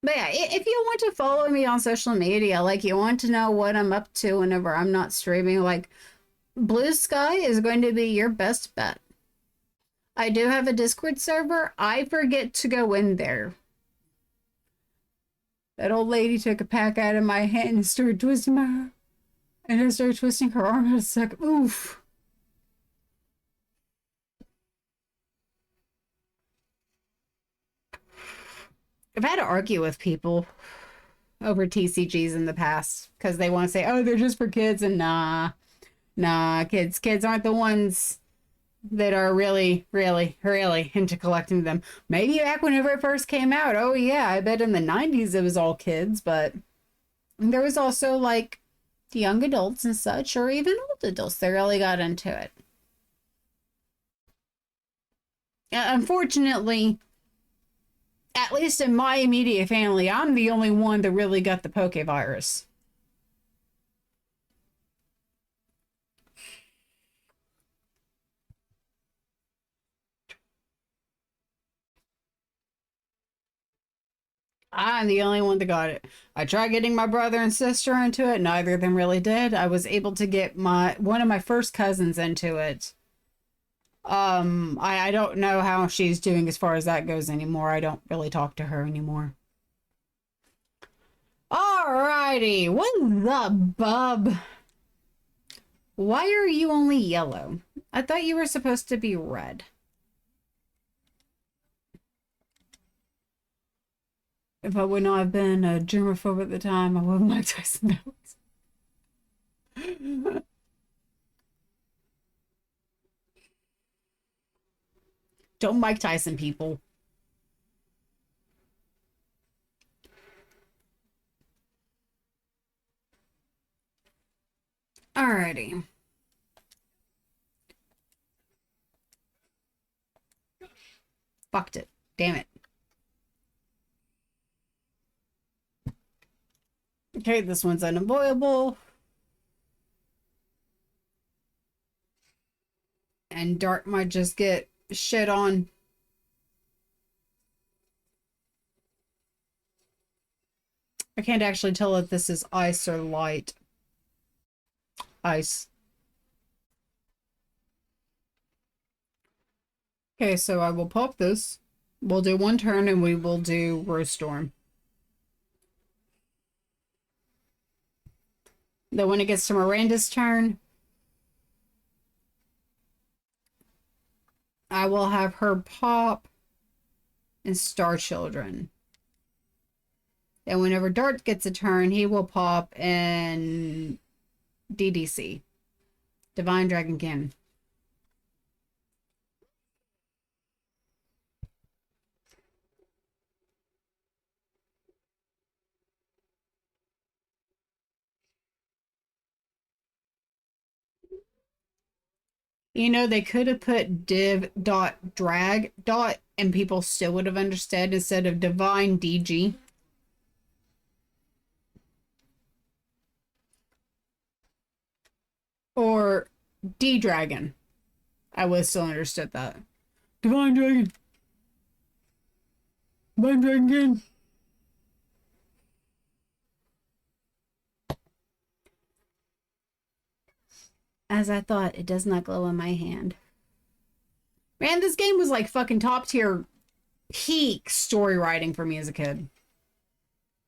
But yeah, if you want to follow me on social media, like you want to know what I'm up to whenever I'm not streaming, like Blue Sky is going to be your best bet. I do have a Discord server. I forget to go in there. That old lady took a pack out of my hand and started twisting my, and I started twisting her arm in a second. Oof. I've had to argue with people over TCGs in the past because they want to say, oh, they're just for kids, and nah, kids aren't the ones that are really, really, really into collecting them. Maybe back whenever it first came out, oh yeah, I bet in the 90s it was all kids, but there was also like young adults and such, or even old adults that really got into it. Unfortunately, at least in my immediate family, I'm the only one that really got the Poke virus. I'm the only one that got it. I tried getting my brother and sister into it. Neither of them really did. I was able to get one of my first cousins into it. I don't know how she's doing as far as that goes anymore. I don't really talk to her anymore. Alrighty, what's up, bub? Why are you only yellow? I thought you were supposed to be red. If I would not have been a germaphobe at the time, I would have Mike Tyson knows. Don't Mike Tyson people. Alrighty. Fucked it. Damn it. Okay, this one's unavoidable. And Dart might just get shit on. I can't actually tell if this is ice or light. Ice. Okay, so I will pop this. We'll do one turn and we will do Rose Storm. Then when it gets to Miranda's turn, I will have her pop and Star Children. And whenever Dart gets a turn, he will pop and DDC. Divine Dragon Cannon. You know, they could have put div.drag. And people still would have understood instead of divine DG. Or D-Dragon. I would have still understood that. Divine Dragon. Divine Dragon again. As I thought, it does not glow in my hand. Man, this game was like fucking top tier peak story writing for me as a kid.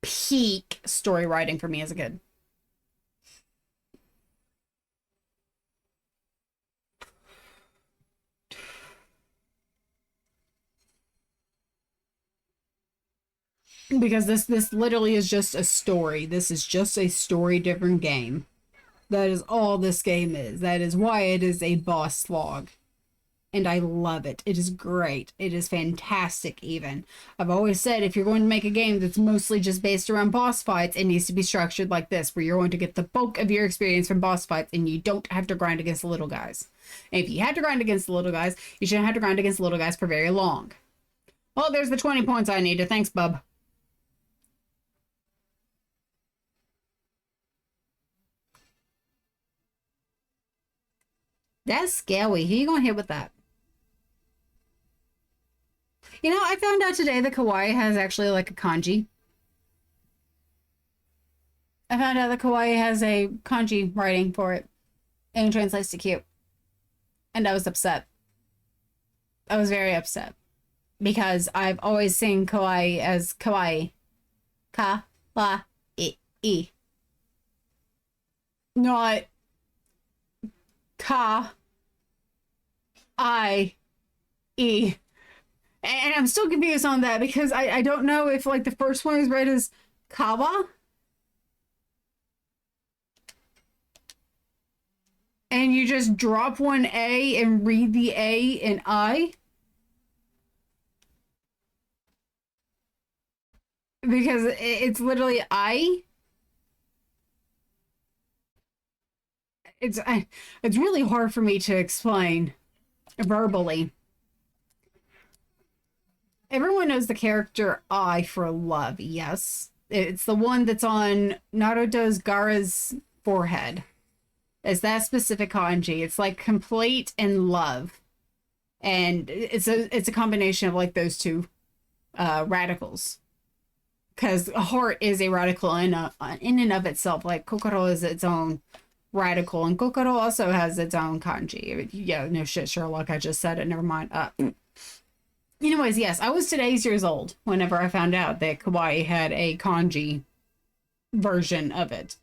Peak story writing for me as a kid. Because this literally is just a story. This is just a story different game. That is all this game is. That is why it is a boss slog. And I love it. It is great. It is fantastic even. I've always said if you're going to make a game that's mostly just based around boss fights, it needs to be structured like this, where you're going to get the bulk of your experience from boss fights and you don't have to grind against the little guys. And if you have to grind against the little guys, you shouldn't have to grind against the little guys for very long. Well, there's the 20 points I needed. Thanks, bub. That's scary. Who you gonna hit with that? You know, I found out today that kawaii has actually like a kanji. I found out that kawaii has a kanji writing for it and translates to cute. And I was upset. I was very upset because I've always seen kawaii as kawaii. Ka, la, e. Not ka, I, e. And I'm still confused on that because I don't know if like the first one is read as kawa and you just drop one A and read the A in I. Because it's literally I. It's really hard for me to explain verbally. Everyone knows the character I for love, yes. It's the one that's on Naruto's Gaara's forehead. It's that specific kanji. It's like complete and love. And it's a combination of like those two radicals. Because a heart is a radical in and of itself. Like kokoro is its own radical, and kokoro also has its own kanji. Yeah, no shit, Sherlock. I just said it. Never mind. Anyways, yes, I was today's years old whenever I found out that kawaii had a kanji version of it.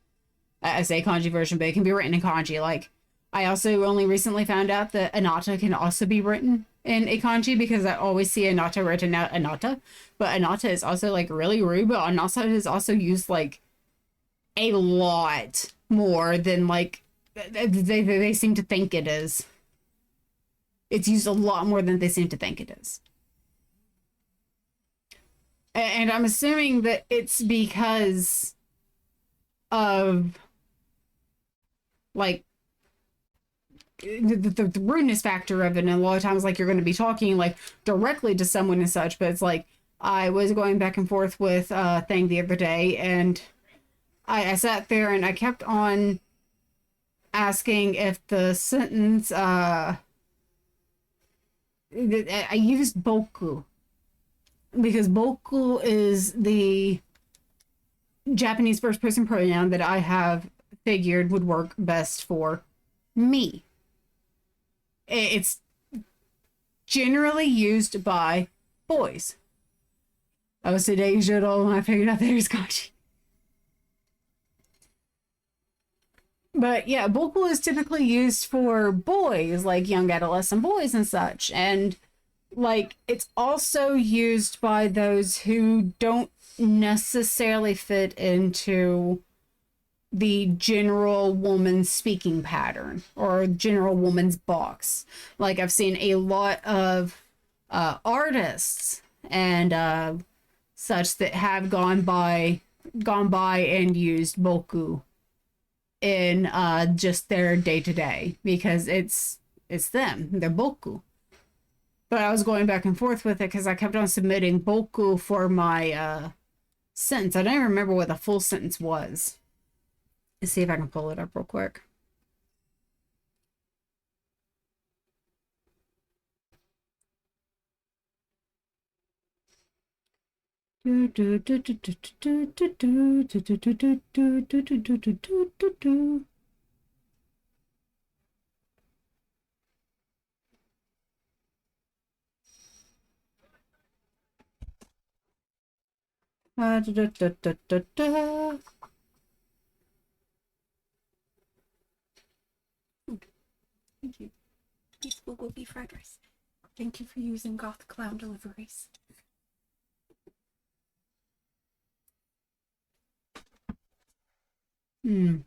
I say kanji version, but it can be written in kanji. Like, I also only recently found out that anata can also be written in a kanji because I always see anata written out anata, but anata is also like really rude, but anata is also used like a lot more than like they seem to think it is. It's used a lot more than they seem to think it is. And I'm assuming that it's because of like the rudeness factor of it. And a lot of times like you're going to be talking like directly to someone and such, but it's like I was going back and forth with thing the other day, and I sat there and I kept on asking if the sentence I used boku because boku is the Japanese first person pronoun that I have figured would work best for me. It's generally used by boys. I was today's year old when I figured out there's kanji. But yeah, boku is typically used for boys, like young adolescent boys and such. And like it's also used by those who don't necessarily fit into the general woman's speaking pattern or general woman's box. Like I've seen a lot of artists and such that have gone by and used boku in just their day-to-day because it's them, they're boku. But I was going back and forth with it because I kept on submitting boku for my sentence. I don't even remember what the full sentence was. Let's see if I can pull it up real quick. Thank you. Peace will be fried rice. Thank you for using Goth Clown deliveries. Food.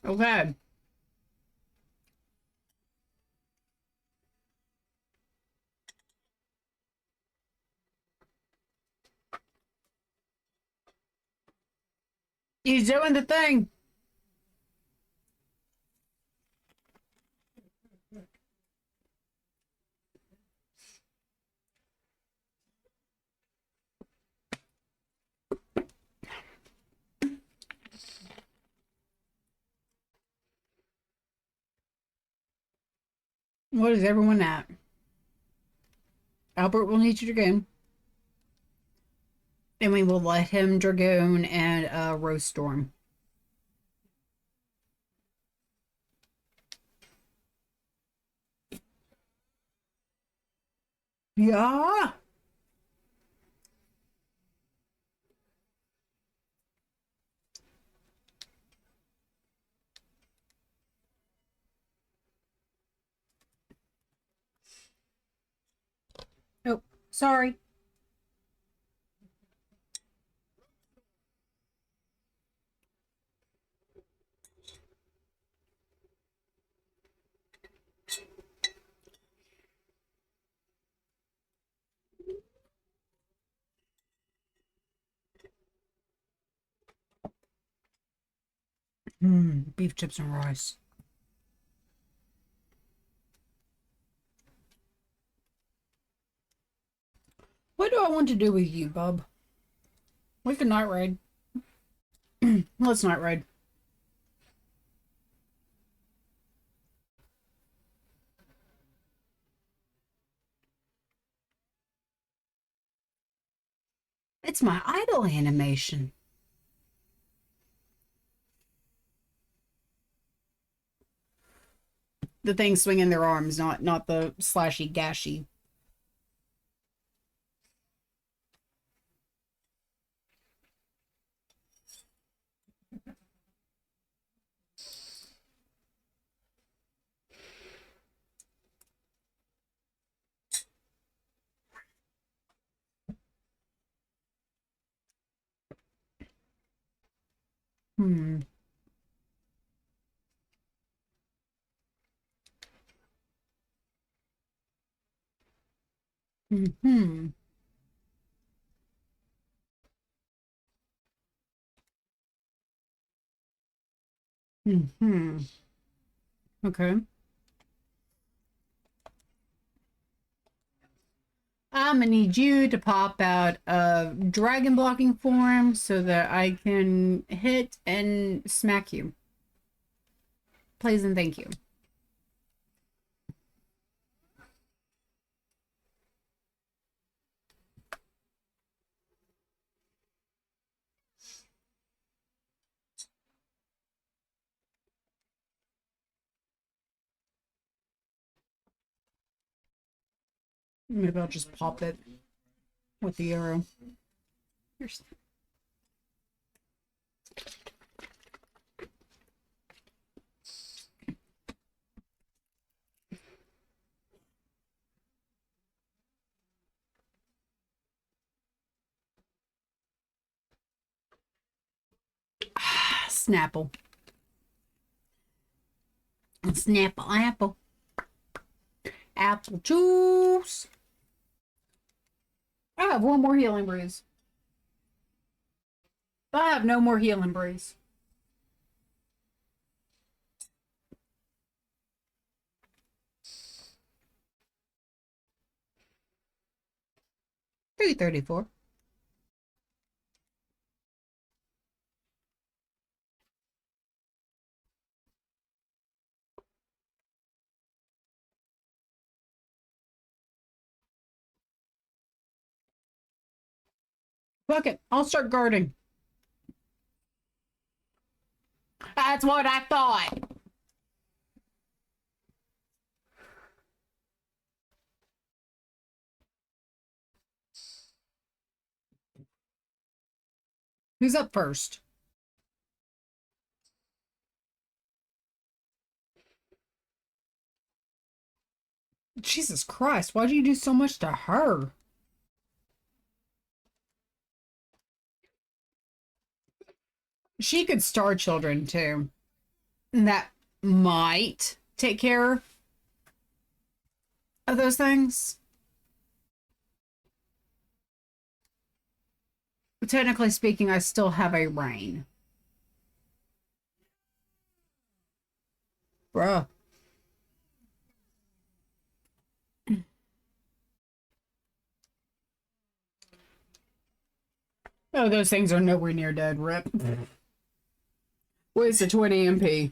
Okay. He's doing the thing. What is everyone at? Albert will need you Dragoon. And we will let him Dragoon and Rose Storm. Yeah. Oh, sorry. Beef chips and rice. What do I want to do with you, bub? We can night raid. Let's night raid. It's my idle animation. The thing swinging their arms, not the slashy gashy. Hmm. Hmm. Hmm. Okay. I'm gonna need you to pop out a dragon blocking form so that I can hit and smack you. Please and thank you. Maybe I'll just pop it with the arrow. Here's... Snapple. Snapple apple. Apple juice. I have one more healing breeze. I have no more healing breeze. $3.34. Fuck it. I'll start guarding. That's what I thought. Who's up first? Jesus Christ, why do you do so much to her? She could star children too. And that might take care of those things. But technically speaking, I still have a rain. Bruh. Oh, those things are nowhere near dead. Rip. Wait, it's a 20 MP.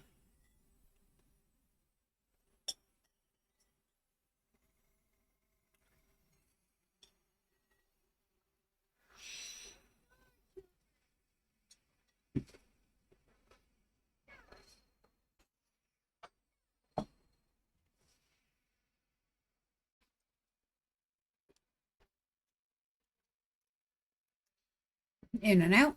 In and out.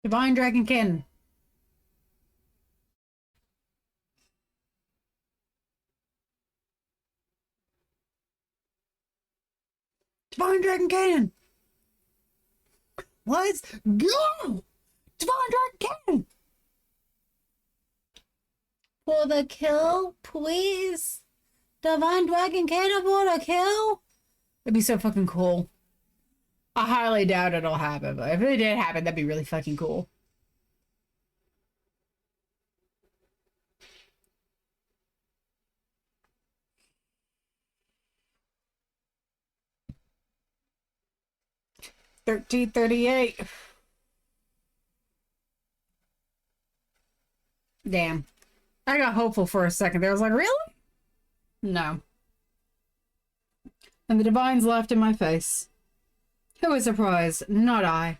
Divine Dragon Cannon. Divine Dragon Cannon. Let's go! Divine Dragon Cannon. For the kill, please. Divine Dragon Cannon for the kill. It'd be so fucking cool. I highly doubt it'll happen, but if it did happen, that'd be really fucking cool. $13.38. Damn. I got hopeful for a second there. I was like, really? No. And the divines laughed in my face. Who was surprised? Not I.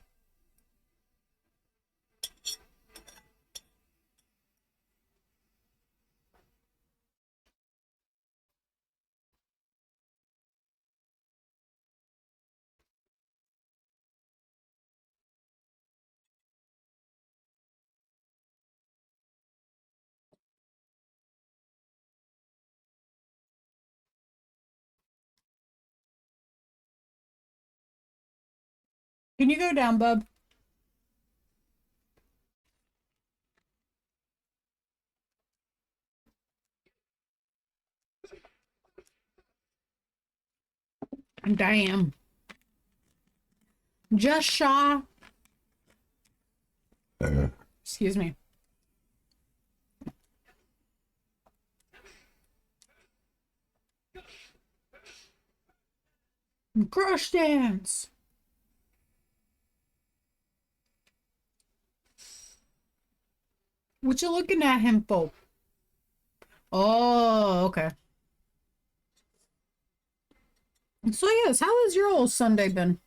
Can you go down, bub? Damn. Just shy. Excuse me. Crush dance. What you looking at him for? Oh, okay. So yes, how has your old Sunday been?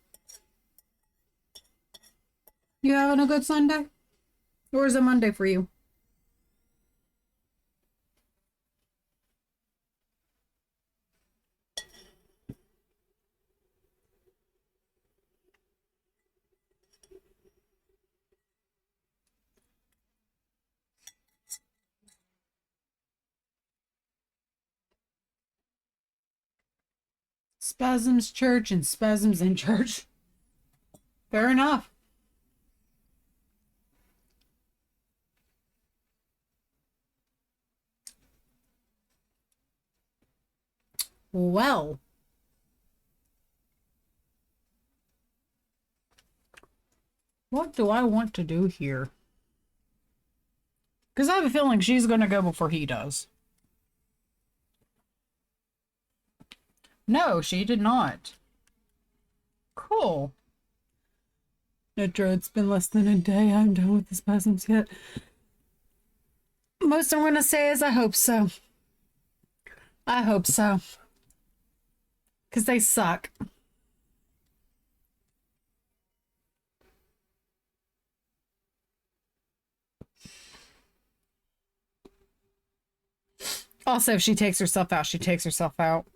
You having a good Sunday? Or is it Monday for you? Spasms church and spasms in church. Fair enough. Well. What do I want to do here? Because I have a feeling she's going to go before he does. No, she did not. Cool. Nitro, it's been less than a day. I'm done with the spasms yet. Most I'm going to say is I hope so. I hope so. Because they suck. Also, if she takes herself out, she takes herself out.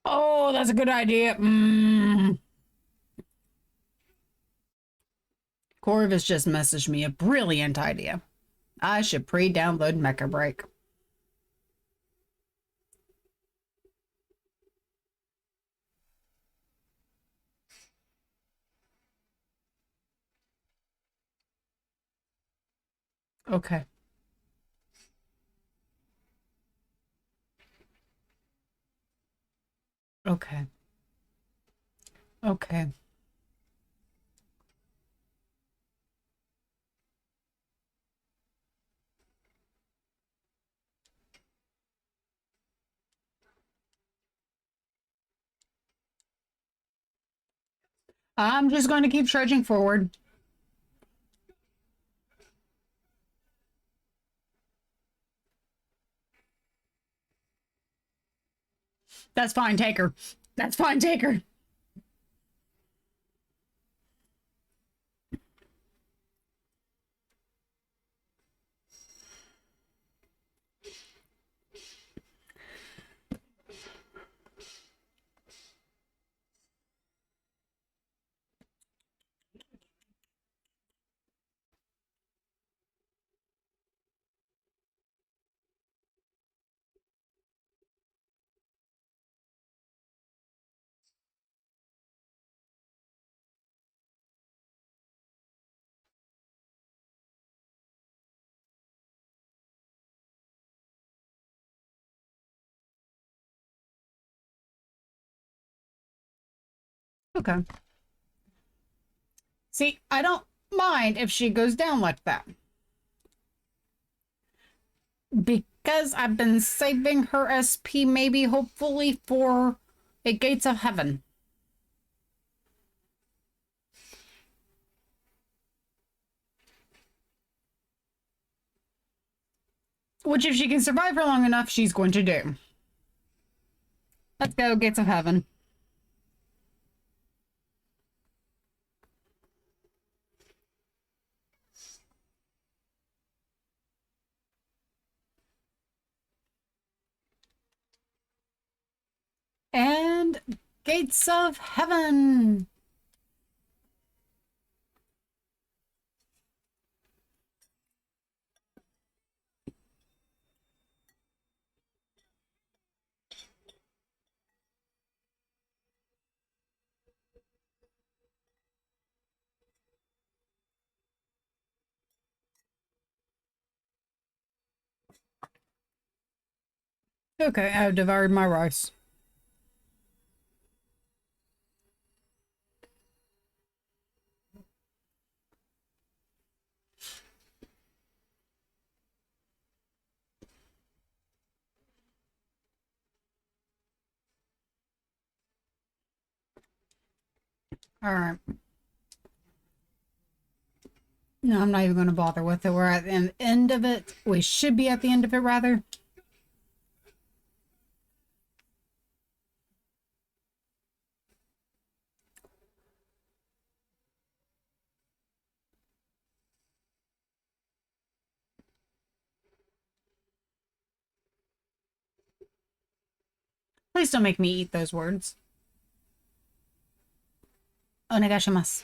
Oh, that's a good idea. Corvus just messaged me a brilliant idea. I should pre-download Mecha Break. Okay. Okay. Okay. I'm just going to keep trudging forward. That's fine, take her. That's fine, take her. Okay. See, I don't mind if she goes down like that. Because I've been saving her SP, maybe, hopefully, for a Gates of Heaven. Which, if she can survive for long enough, she's going to do. Let's go, Gates of Heaven. And Gates of Heaven. Okay, I've devoured my rice. All right. No, I'm not even going to bother with it. We're at the end of it. We should be at the end of it, rather. Please don't make me eat those words. Onegashimasu.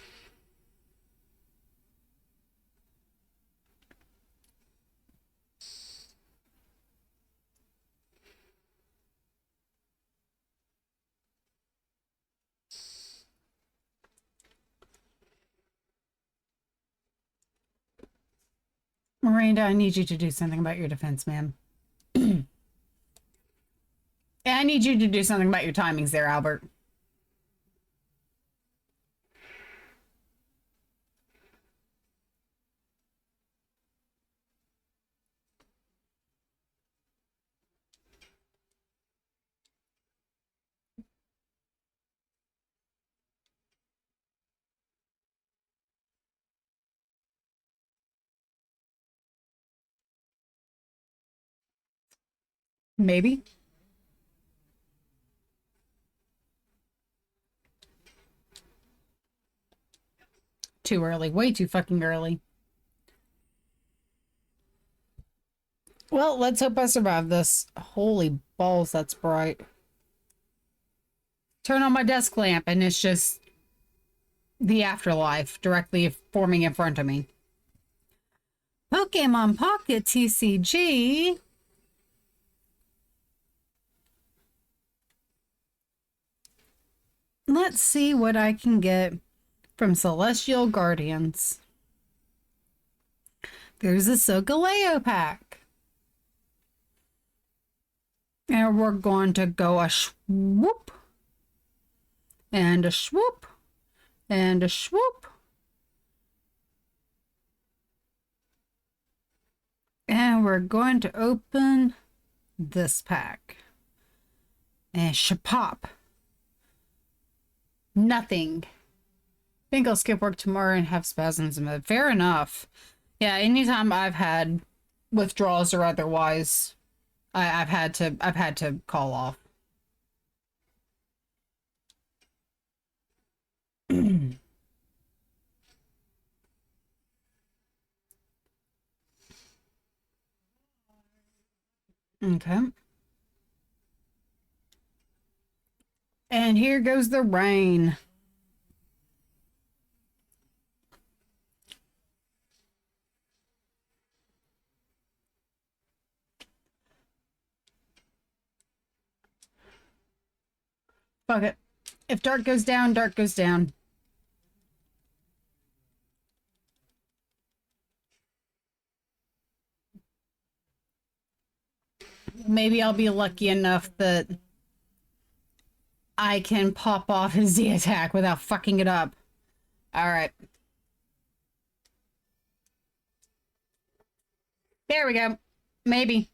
Miranda, I need you to do something about your defense, ma'am. And I need you to do something about your timings there, Albert. Maybe. Too early. Way too fucking early. Well, let's hope I survive this. Holy balls, that's bright. Turn on my desk lamp and it's just the afterlife directly forming in front of me. Pokemon Pocket TCG. Let's see what I can get from Celestial Guardians. There's a Sogaleo pack. And we're going to go a swoop. And a swoop. And a swoop. And we're going to open this pack. And shapop. Nothing. Think I'll skip work tomorrow and have spasms in bed. Fair enough. Yeah, anytime I've had withdrawals or otherwise, I've had to call off. Okay. And here goes the rain. Fuck it. If dark goes down, dark goes down. Maybe I'll be lucky enough that I can pop off his Z attack without fucking it up. Alright. There we go. Maybe.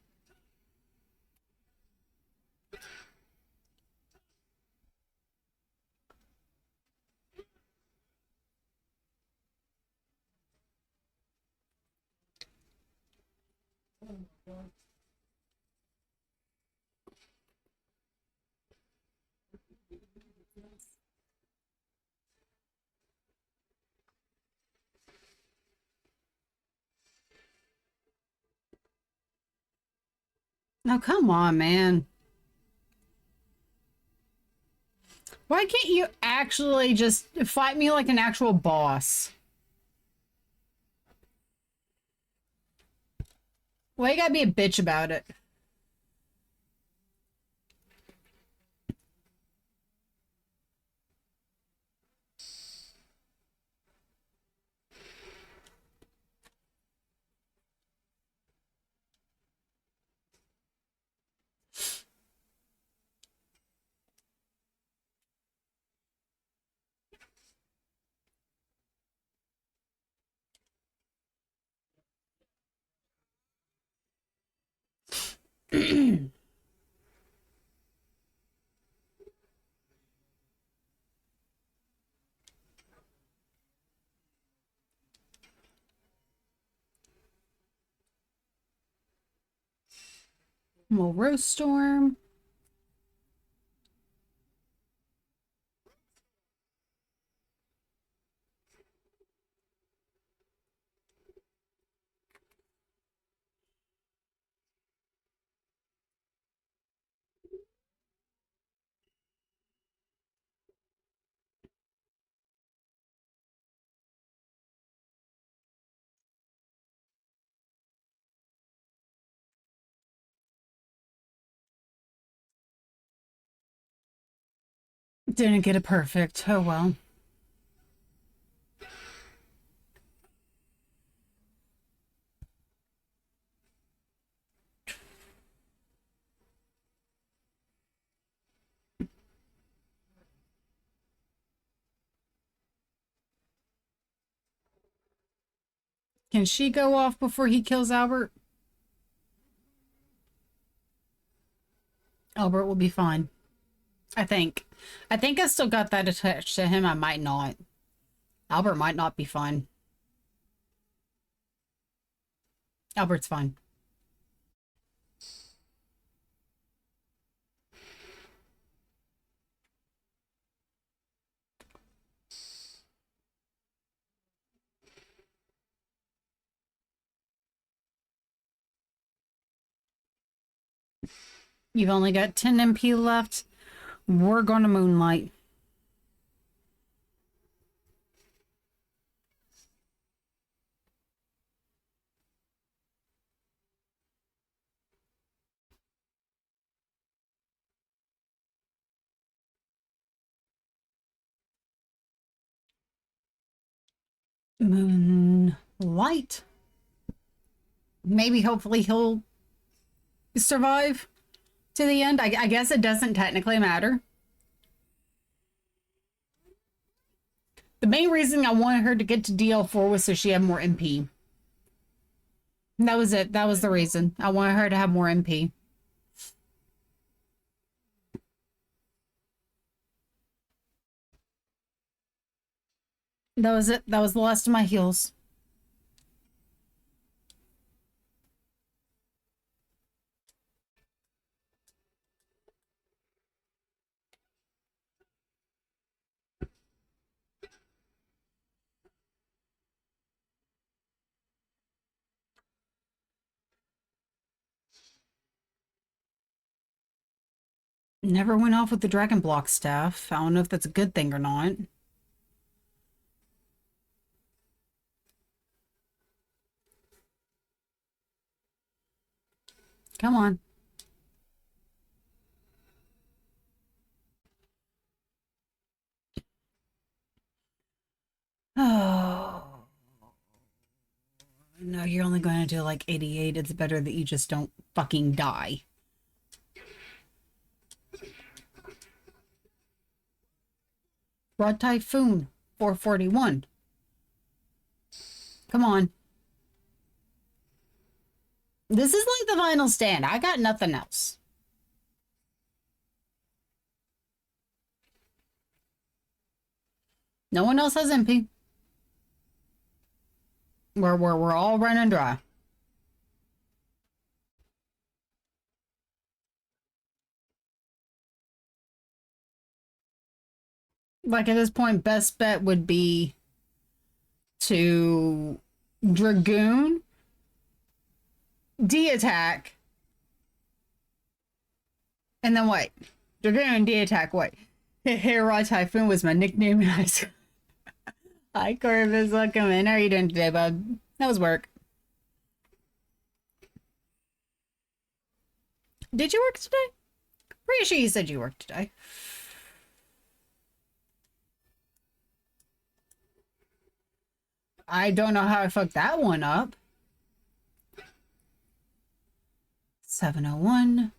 No, come on, man. Why can't you actually just fight me like an actual boss? Why you gotta be a bitch about it? More roast storm. Didn't get it perfect. Oh well. Can she go off before he kills Albert? Albert will be fine. I think. I think I still got that attached to him. I might not. Albert might not be fine. Albert's fine. You've only got 10 MP left. We're gonna moonlight. Moonlight. Maybe, hopefully, he'll survive to the end. I guess it doesn't technically matter. The main reason I wanted her to get to DL4 was so she had more MP. That was it. That was the reason. I wanted her to have more MP. That was it. That was the last of my heals. Never went off with the dragon block staff. I don't know if that's a good thing or not. Come on. Oh. No, you're only going to do like 88. It's better that you just don't fucking die. Rod Typhoon, 441. Come on. This is like the final stand. I got nothing else. No one else has MP. We're all running dry. Like at this point, best bet would be to Dragoon, D-attack, and then wait. Dragoon, D-attack, wait. Hero Typhoon was my nickname in high school. Hi, Corvus. Welcome in. How are you doing today, bud? That was work. Did you work today? Pretty sure you said you worked today. I don't know how I fucked that one up. 701.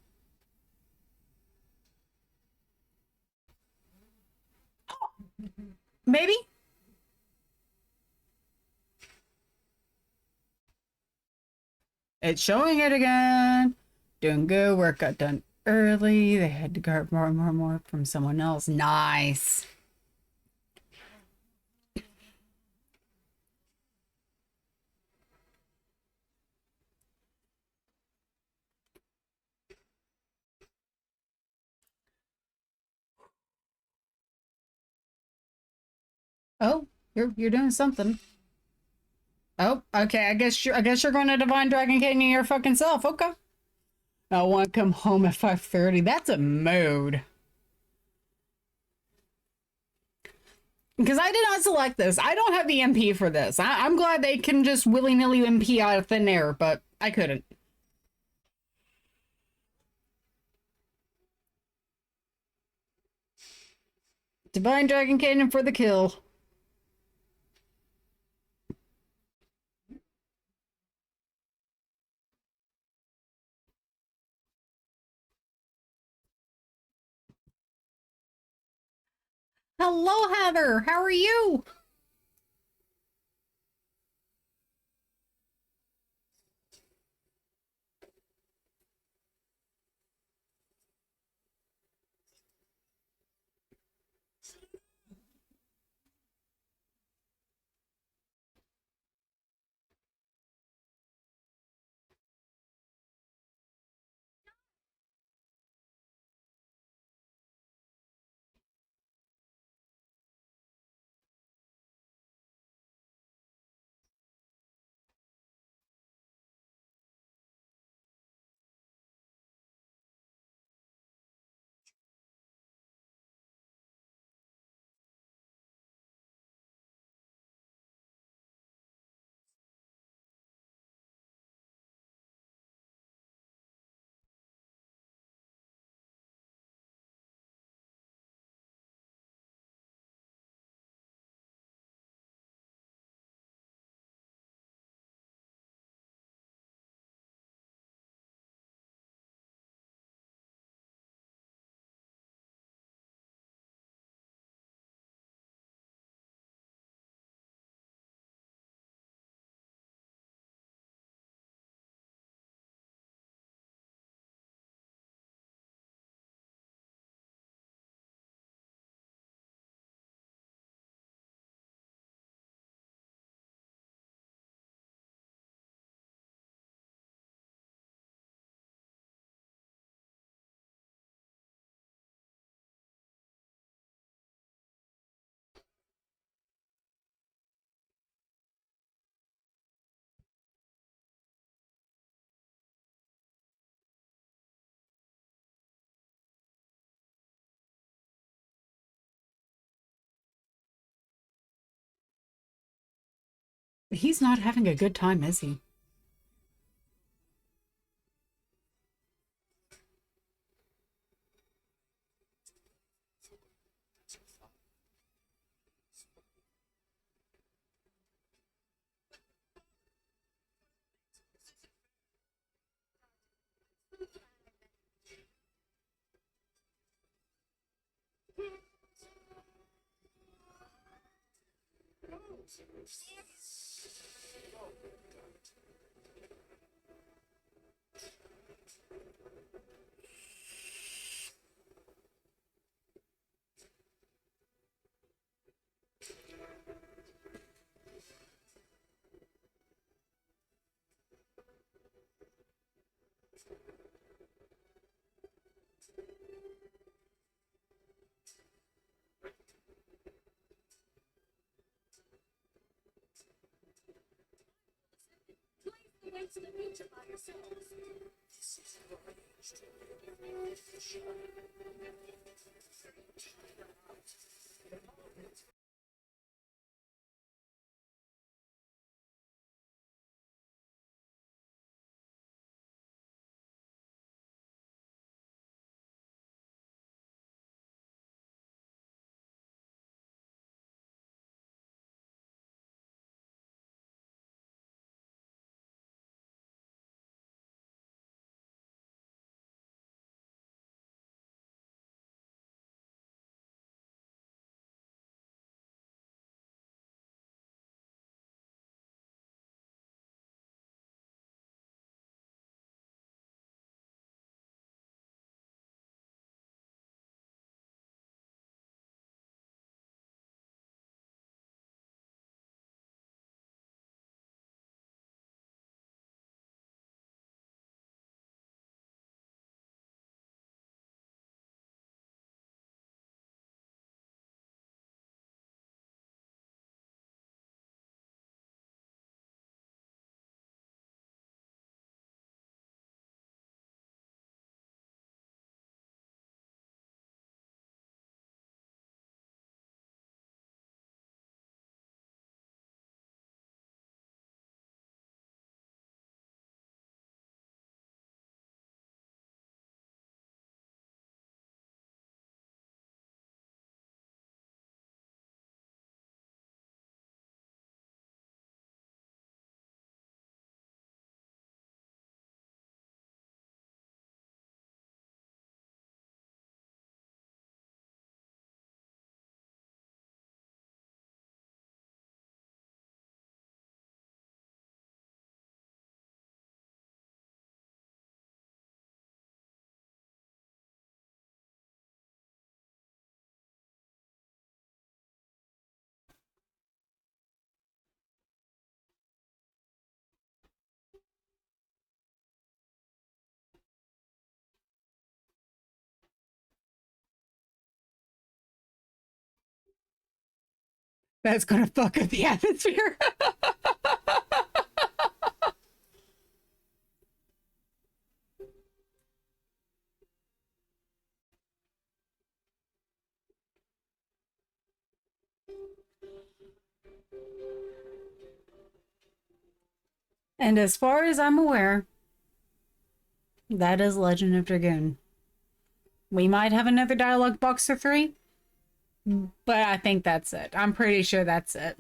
Maybe? It's showing it again. Doing good. Work got done early. They had to guard more from someone else. Nice. Oh, you're doing something. Oh, okay. I guess you're going to Divine Dragon Canyon your fucking self. Okay. I want to come home at 5:30. That's a mode. Because I did not select this. I don't have the MP for this. I'm glad they can just willy-nilly MP out of thin air, but I couldn't. Divine Dragon Canyon for the kill. Hello, Heather. How are you? He's not having a good time, is he? That's gonna fuck up the atmosphere. And as far as I'm aware, that is Legend of Dragoon. We might have another dialogue box or three, but I think that's it. I'm pretty sure that's it.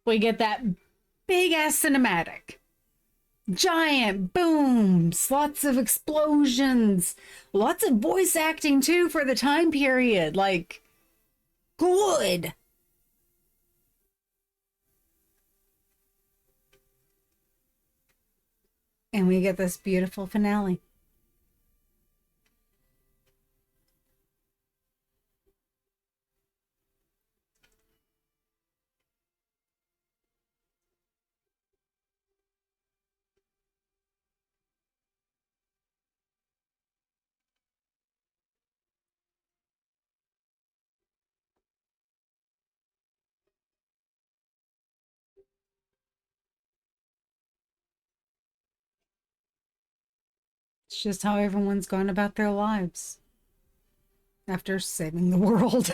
We get that big ass cinematic. Giant booms, lots of explosions, lots of voice acting too for the time period. Like, good. And we get this beautiful finale. It's just how everyone's gone about their lives after saving the world.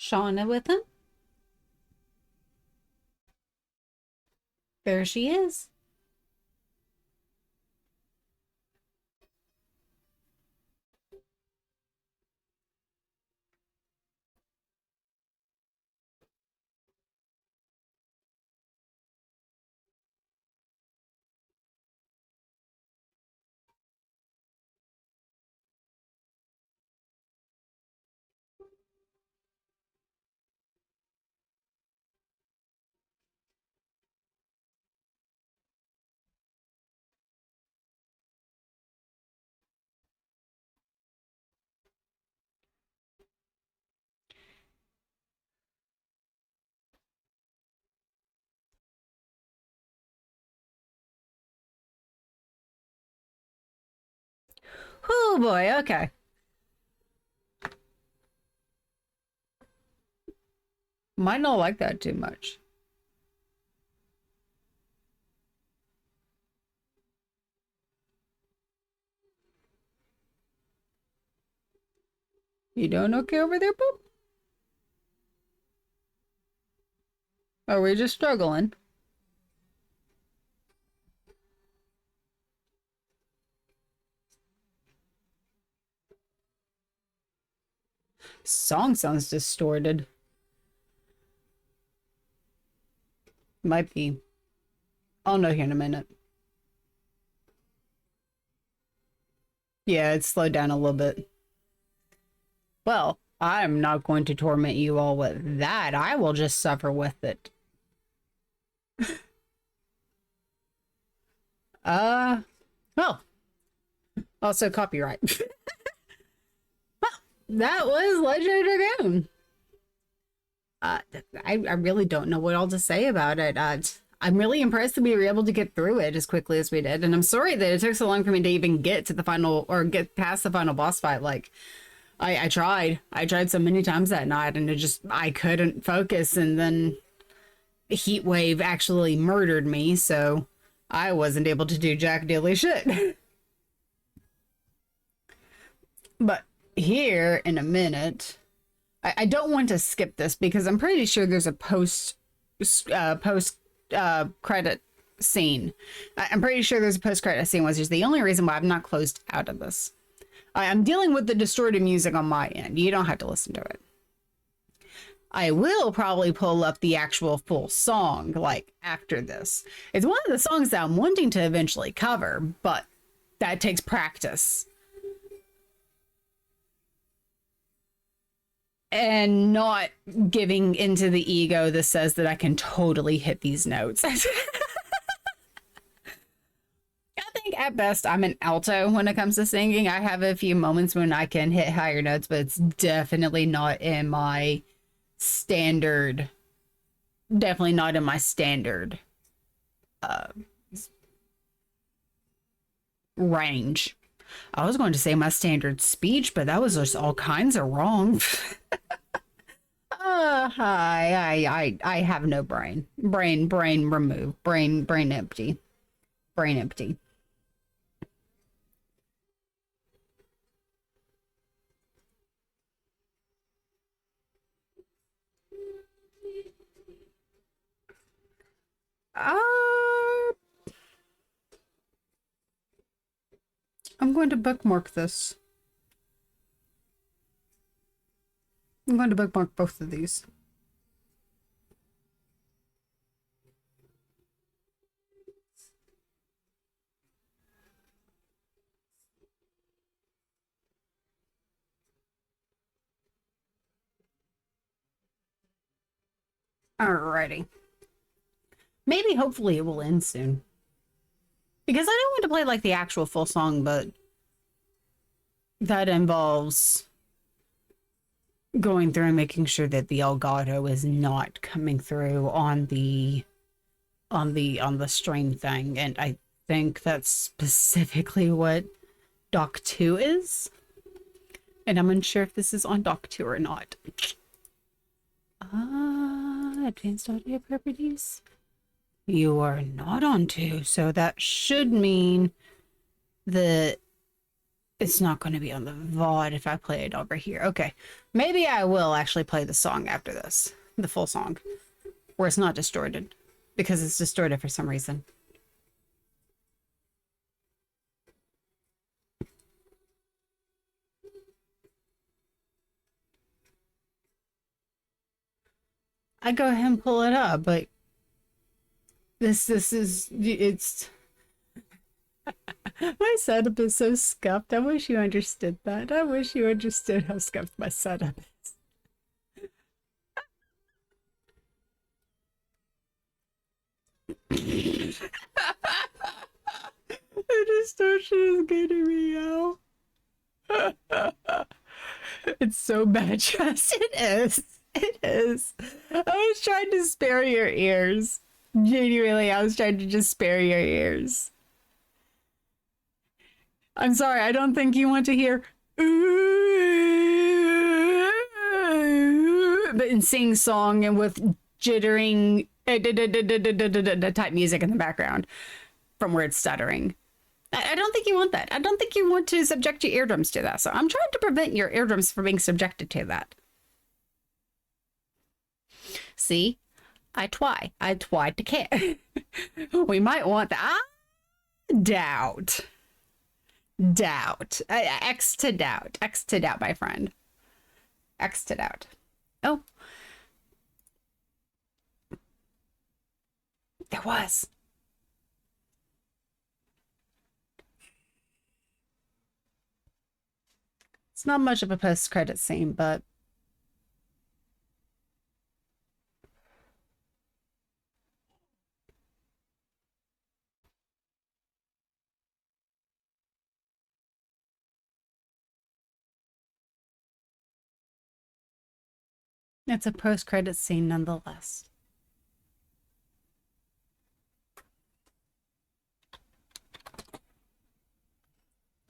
Shauna with him. There she is. Oh boy, okay. Might not like that too much. You doing okay over there, Poop? Are we just struggling? Song sounds distorted. Might be. I'll know here in a minute. Yeah, it's slowed down a little bit. Well, I'm not going to torment you all with that. I will just suffer with it. Well, also copyright. Well, that was Legend of Dragoon. I really don't know what all to say about it. I'm really impressed that we were able to get through it as quickly as we did, and I'm sorry that it took so long for me to even get to the final or get past the final boss fight. Like, I tried so many times that night, and I couldn't focus, and then heat wave actually murdered me, so I wasn't able to do jack diddly shit. But here in a minute, I don't want to skip this because I'm pretty sure there's a post credit scene. I'm pretty sure there's a post credit scene, which is the only reason why I've not closed out of this. I'm dealing with the distorted music on my end. You don't have to listen to it. I will probably pull up the actual full song, like, after this. It's one of the songs that I'm wanting to eventually cover, but that takes practice. And not giving into the ego that says that I can totally hit these notes. I think at best I'm an alto when it comes to singing. I have a few moments when I can hit higher notes, but it's definitely not in my standard. Definitely not in my standard uh, range. I was going to say my standard speech, but that was just all kinds of wrong. I have no brain. Brain removed. Brain empty. Brain empty. Uh, I'm going to bookmark this. I'm going to bookmark both of these. Alrighty. Maybe hopefully it will end soon. Because I don't want to play like the actual full song, but that involves going through and making sure that the Elgato is not coming through on the stream thing, and I think that's specifically what Doc 2 is. And I'm unsure if this is on Doc 2 or not. Advanced audio properties. You are not on 2, so that should mean that It's not going to be on the VOD if I play it over here. Okay. Maybe I will actually play the song after this. The full song. Where it's not distorted. Because it's distorted for some reason. I go ahead and pull it up, but it's my setup is so scuffed. I wish you understood that. I wish you understood how scuffed my setup is. The distortion is getting me out. It's so bad, Jess. It is. It is. I was trying to spare your ears. Genuinely, I was trying to just spare your ears. I'm sorry, I don't think you want to hear but in sing song and with jittering type music in the background from where it's stuttering. I don't think you want that. I don't think you want to subject your eardrums to that. So I'm trying to prevent your eardrums from being subjected to that. See? I twied to care. We might want that. Doubt. X to doubt, my friend. X to doubt. Oh. There was. It's not much of a post-credit scene, but it's a post-credit scene nonetheless.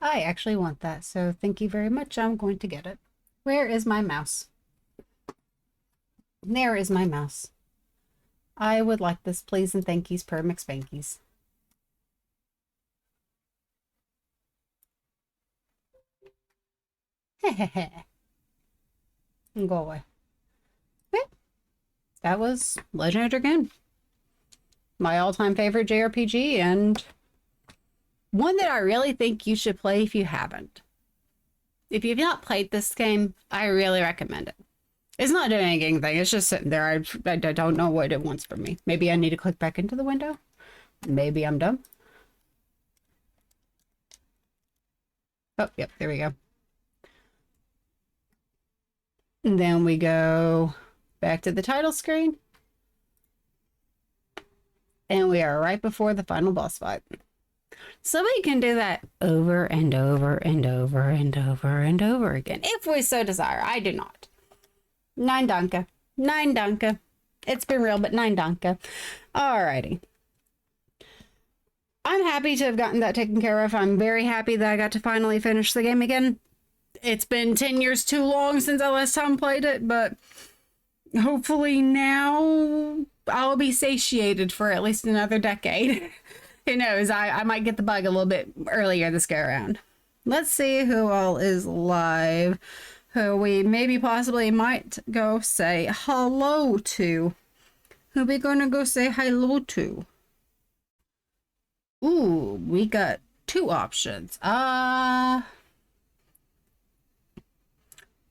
I actually want that, so thank you very much. I'm going to get it. Where is my mouse? There is my mouse. I would like this, please, and thank yous per McSpankies. Hehehe. Go away. Okay. That was Legend of Dragoon. My all-time favorite JRPG, and one that I really think you should play if you haven't. If you've not played this game, I really recommend it. It's not doing anything. It's just sitting there. I don't know what it wants from me. Maybe I need to click back into the window. Maybe I'm dumb. Oh, yep, there we go. And then we go back to the title screen. And we are right before the final boss fight. Somebody can do that over and over and over and over and over again, if we so desire. I do not. 9 danke. 9 danke. It's been real, but 9 danke. Alrighty. I'm happy to have gotten that taken care of. I'm very happy that I got to finally finish the game again. It's been 10 years too long since I last time played it, but hopefully now I'll be satiated for at least another decade. Who knows? I might get the bug a little bit earlier this go around. Let's see who all is live. Who we maybe possibly might go say hello to. Who we gonna go say hello to? Ooh, we got 2 options.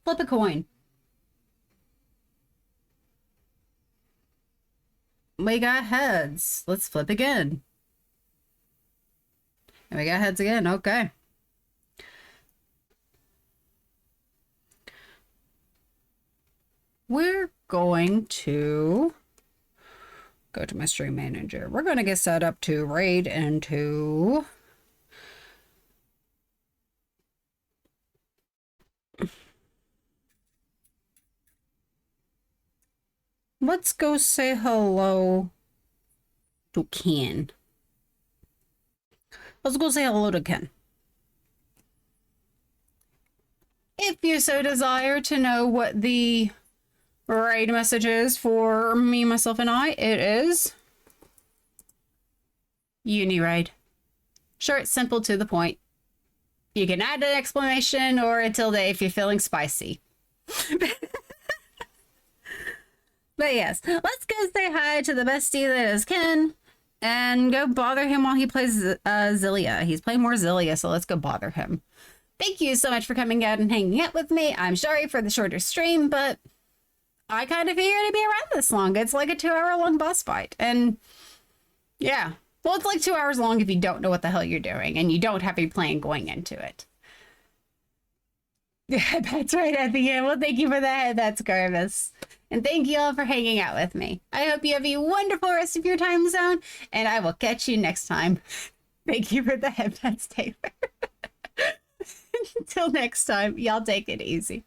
Flip a coin. We got heads. Let's flip again. And we got heads again. Okay. We're going to go to my stream manager. We're going to get set up to raid into let's go say hello to Ken. Let's go say hello to Ken. If you so desire to know what the raid message is for me, myself, and I, it is Uni raid. Short, simple, to the point. You can add an exclamation or a tilde if you're feeling spicy. But yes, let's go say hi to the bestie that is Ken and go bother him while he plays Zillia. He's playing more Zillia, so let's go bother him. Thank you so much for coming out and hanging out with me. I'm sorry for the shorter stream, but I kind of figured it'd be around this long. It's like a 2-hour long boss fight. And yeah, well, it's like 2 hours long if you don't know what the hell you're doing and you don't have a plan going into it. Yeah, that's right at the end. Well, thank you for that. That's Garvis. And thank you all for hanging out with me. I hope you have a wonderful rest of your time zone, and I will catch you next time. Thank you for the headbats, Taylor. Until next time, y'all take it easy.